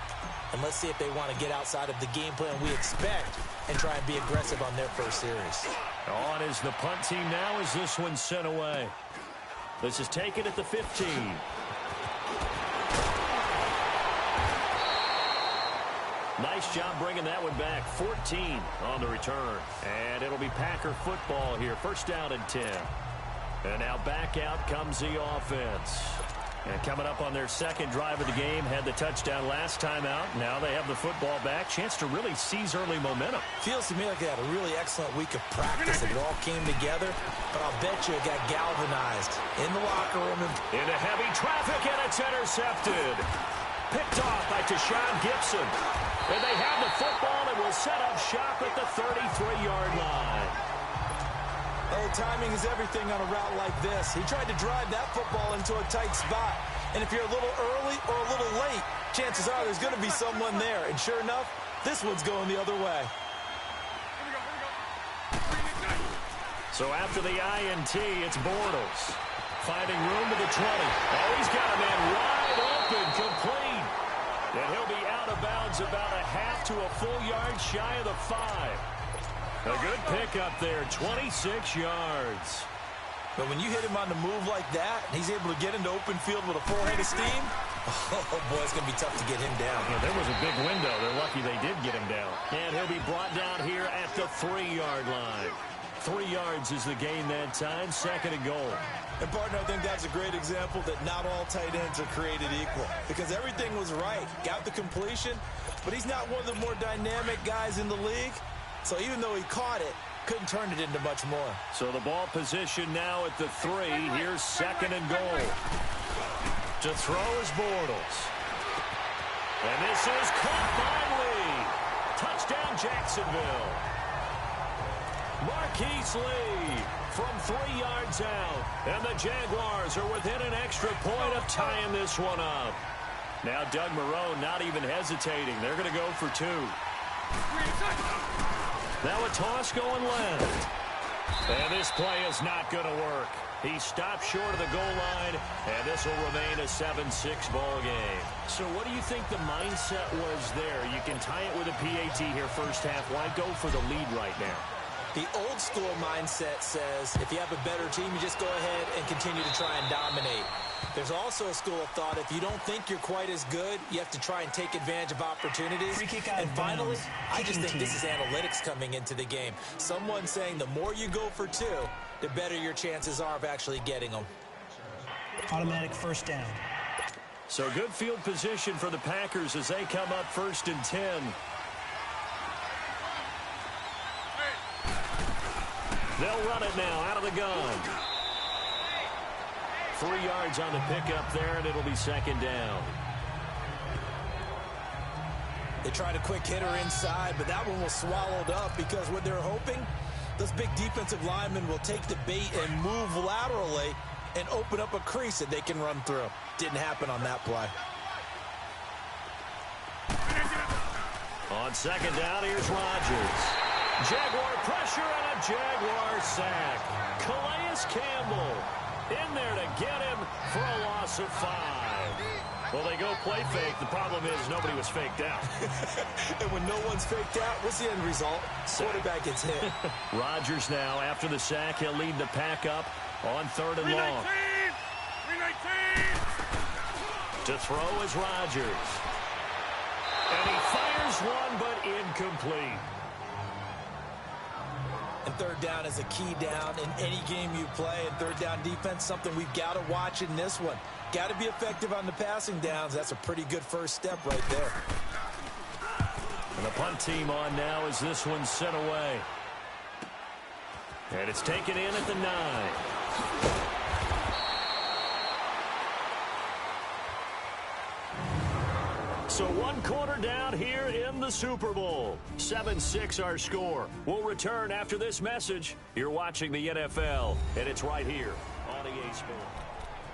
And let's see if they want to get outside of the game plan we expect and try and be aggressive on their first series. On is the punt team now as this one's sent away. This is taken at the 15. Nice job bringing that one back. 14 on the return. And it'll be Packer football here. First down and 10. And now back out comes the offense. And coming up on their second drive of the game, had the touchdown last time out. Now they have the football back. Chance to really seize early momentum. Feels to me like they had a really excellent week of practice. It all came together, but I'll bet you it got galvanized in the locker room. Into heavy traffic, and it's intercepted. Picked off by Tashawn Gibson. And they have the football and will set up shop at the 33-yard line. Oh, timing is everything on a route like this. He tried to drive that football into a tight spot. And if you're a little early or a little late, chances are there's going to be someone there. And sure enough, this one's going the other way. So after the INT, it's Bortles. Finding room to the 20. Oh, he's got a man wide open, complete. And he'll be out of bounds about a half to a full yard shy of the 5. A good pickup there, 26 yards. But when you hit him on the move like that, and he's able to get into open field with a full head of steam, oh, boy, it's going to be tough to get him down. Yeah, there was a big window. They're lucky they did get him down. And he'll be brought down here at the 3-yard line. 3 yards is the gain that time, 2nd and goal. And, partner, I think that's a great example that not all tight ends are created equal. Because everything was right. Got the completion, but he's not one of the more dynamic guys in the league. So even though he caught it, couldn't turn it into much more. So the ball position now at the 3. Here's 2nd and goal. To throw is Bortles. And this is caught by Lee. Touchdown, Jacksonville. Marquise Lee from 3 yards out. And the Jaguars are within an extra point of tying this one up. Now Doug Marrone not even hesitating. They're going to go for 2. Now a toss going left. And this play is not going to work. He stopped short of the goal line, and this will remain a 7-6 ball game. So what do you think the mindset was there? You can tie it with a PAT here first half. Why go for the lead right now? The old school mindset says if you have a better team, you just go ahead and continue to try and dominate. There's also a school of thought, if you don't think you're quite as good, you have to try and take advantage of opportunities. And finally, I just think this is analytics coming into the game. Someone saying the more you go for 2, the better your chances are of actually getting them. Automatic first down. So good field position for the Packers as they come up 1st and 10. They'll run it now out of the gun. 3 yards on the pickup there, and it'll be 2nd down. They tried a quick hitter inside, but that one was swallowed up because what they're hoping, those big defensive linemen will take the bait and move laterally and open up a crease that they can run through. Didn't happen on that play. On 2nd down, here's Rodgers. Jaguar pressure and a Jaguar sack. Calais Campbell in there to get him for a loss of 5. Well, they go play fake. The problem is nobody was faked out. And when no one's faked out, what's the end result? Quarterback gets hit. Rodgers now, after the sack, he'll lead the pack up on 3rd and long. 319! To throw is Rodgers. And he fires one, but incomplete. And 3rd down is a key down in any game you play. And 3rd down defense, something we've got to watch in this one. Got to be effective on the passing downs. That's a pretty good first step right there. And the punt team on now as this one's sent away. And it's taken in at the 9. So 1 quarter down here in the Super Bowl. 7-6 our score. We'll return after this message. You're watching the NFL, and it's right here on EA Sports.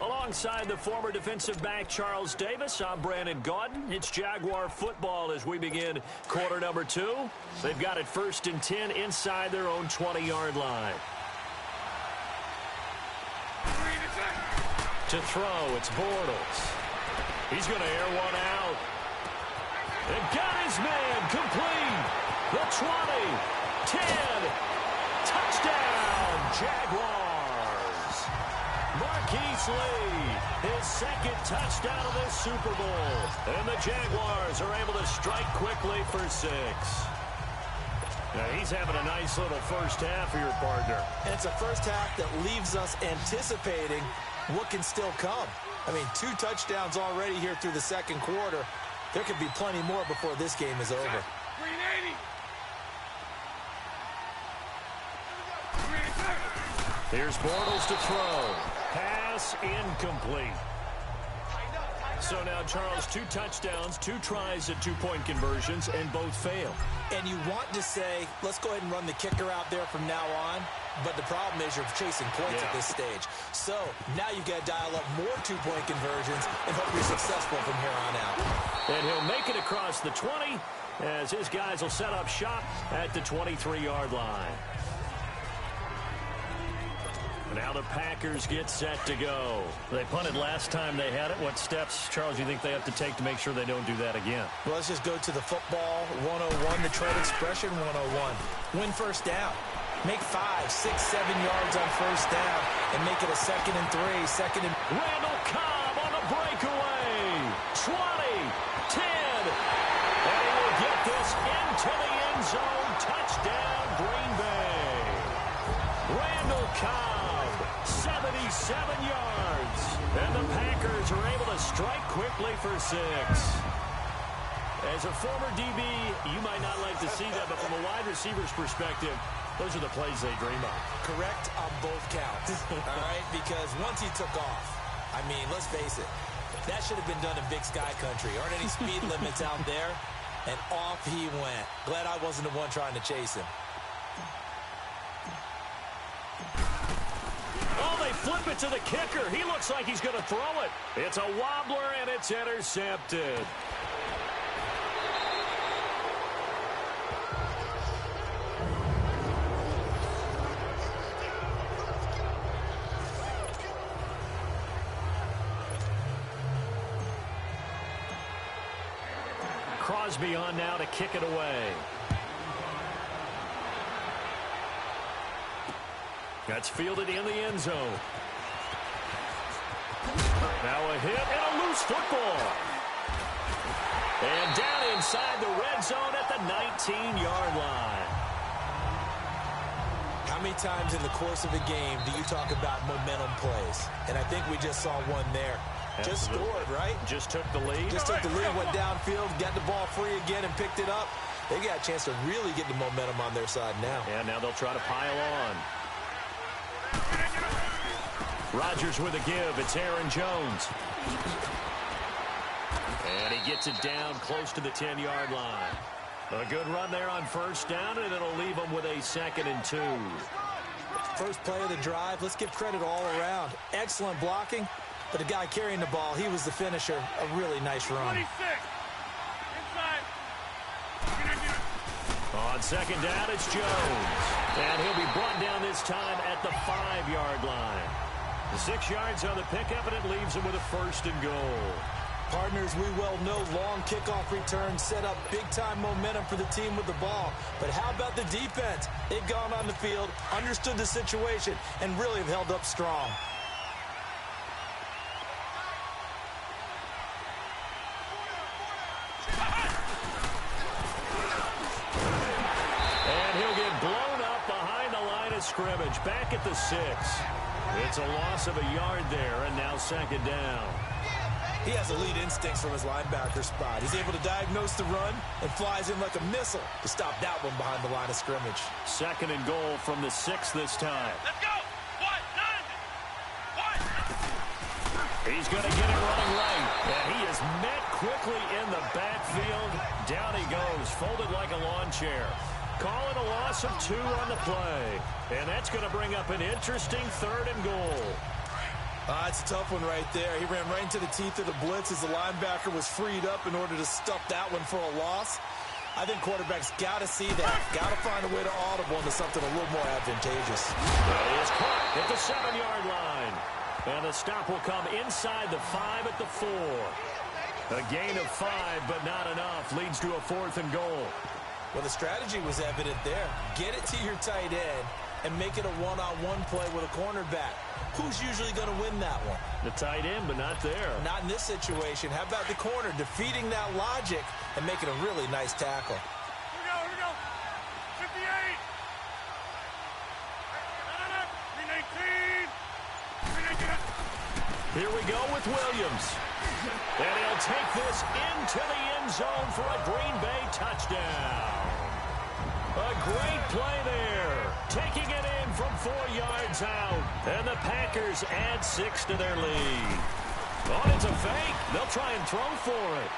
Alongside the former defensive back Charles Davis, I'm Brandon Gaudin. It's Jaguar football as we begin quarter number 2. They've got it 1st and 10 inside their own 20-yard line. To throw, it's Bortles. He's going to air one out. And got his man complete. The 20, 10, touchdown, Jaguars. Marquise Lee, his 2nd touchdown of this Super Bowl. And the Jaguars are able to strike quickly for 6. Now he's having a nice little first half here, partner. And it's a first half that leaves us anticipating what can still come. I mean, 2 touchdowns already here through the 2nd quarter. There could be plenty more before this game is over. 380! Here's Bortles to throw. Pass incomplete. So now, Charles, 2 touchdowns, 2 tries at 2-point conversions, and both fail. And you want to say, let's go ahead and run the kicker out there from now on. But the problem is you're chasing points at this stage. So now you've got to dial up more 2-point conversions and hope you're successful from here on out. And he'll make it across the 20 as his guys will set up shop at the 23-yard line. Now the Packers get set to go. They punted last time they had it. What steps, Charles, do you think they have to take to make sure they don't do that again? Well, let's just go to the football 101, the trade expression 101. Win first down. Make 5, 6, 7 yards on first down and make it a 2nd and 3, 2nd and... Randall Cobb on the breakaway. 20, 10. And he will get this into the end zone. Touchdown, Green Bay. Randall Cobb. 77 yards. And the Packers are able to strike quickly for 6. As a former DB, you might not like to see that, but from a wide receiver's perspective, those are the plays they dream of. Correct on both counts. All right? Because once he took off, I mean, let's face it, that should have been done in Big Sky Country. Aren't any speed limits out there? And off he went. Glad I wasn't the one trying to chase him. Oh, they flip it to the kicker. He looks like he's going to throw it. It's a wobbler, and it's intercepted. Crosby on now to kick it away. That's fielded in the end zone. Now a hit and a loose football. And down inside the red zone at the 19-yard line. How many times in the course of a game do you talk about momentum plays? And I think we just saw one there. Just scored, right? Just took the lead. Just took the lead, went downfield, got the ball free again and picked it up. They got a chance to really get the momentum on their side now. And now they'll try to pile on. Rodgers with a give. It's Aaron Jones. And he gets it down close to the 10-yard line. A good run there on first down, and it'll leave them with a 2nd and 2. First play of the drive. Let's give credit all around. Excellent blocking, but the guy carrying the ball, he was the finisher. A really nice run. 26. Inside. On second down, it's Jones. And he'll be brought down this time at the 5-yard line. 6 yards on the pickup, and it leaves him with a 1st and goal. Partners, we well know long kickoff returns set up big-time momentum for the team with the ball. But how about the defense? They've gone on the field, understood the situation, and really have held up strong. And he'll get blown up behind the line of scrimmage, back at the 6. It's a loss of a yard there, and now 2nd down. He has elite instincts from his linebacker spot. He's able to diagnose the run and flies in like a missile to stop that one behind the line of scrimmage. 2nd and goal from the 6 this time. Let's go. 1, 9, 1. He's going to get it running right. And he is met quickly in the backfield. Down he goes, folded like a lawn chair. Calling a loss of 2 on the play. And that's going to bring up an interesting 3rd and goal. It's a tough one right there. He ran right into the teeth of the blitz as the linebacker was freed up in order to stuff that one for a loss. I think quarterbacks got to see that. Got to find a way to audible into something a little more advantageous. He is caught at the 7-yard line. And the stop will come inside the 5 at the 4. A gain of 5, but not enough. Leads to a 4th and goal. Well, the strategy was evident there. Get it to your tight end and make it a one-on-one play with a cornerback. Who's usually going to win that one? The tight end, but not there. Not in this situation. How about the corner defeating that logic and making a really nice tackle? Here we go. 58. 319. Here we go with Williams. And he'll take this into the end zone for a Green Bay touchdown. A great play there. Taking it in from 4 yards out. And the Packers add 6 to their lead. Oh, it's a fake. They'll try and throw for it.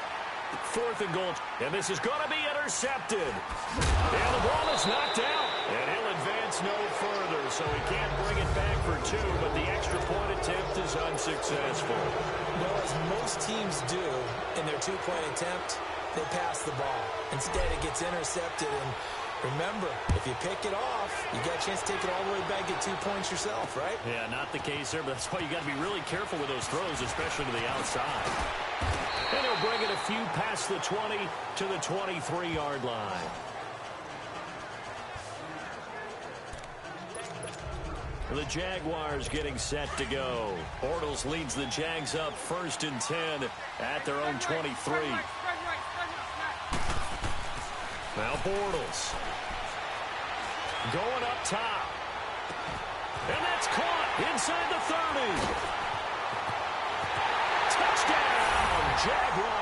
4th and goal. And this is going to be intercepted. And the ball is knocked out. And he'll advance no further, so he can't bring it back for 2, but the extra point attempt is unsuccessful. Well, as most teams do in their 2-point attempt, they pass the ball. Instead, it gets intercepted. And remember, if you pick it off, you got a chance to take it all the way back, get 2 points yourself, right? Yeah, not the case there, but that's why you got to be really careful with those throws, especially to the outside. And he'll bring it a few past the 20 to the 23-yard line. The Jaguars getting set to go. Bortles leads the Jags up 1st and 10 at their own 23. Now Bortles going up top. And that's caught inside the 30. Touchdown, Jaguars.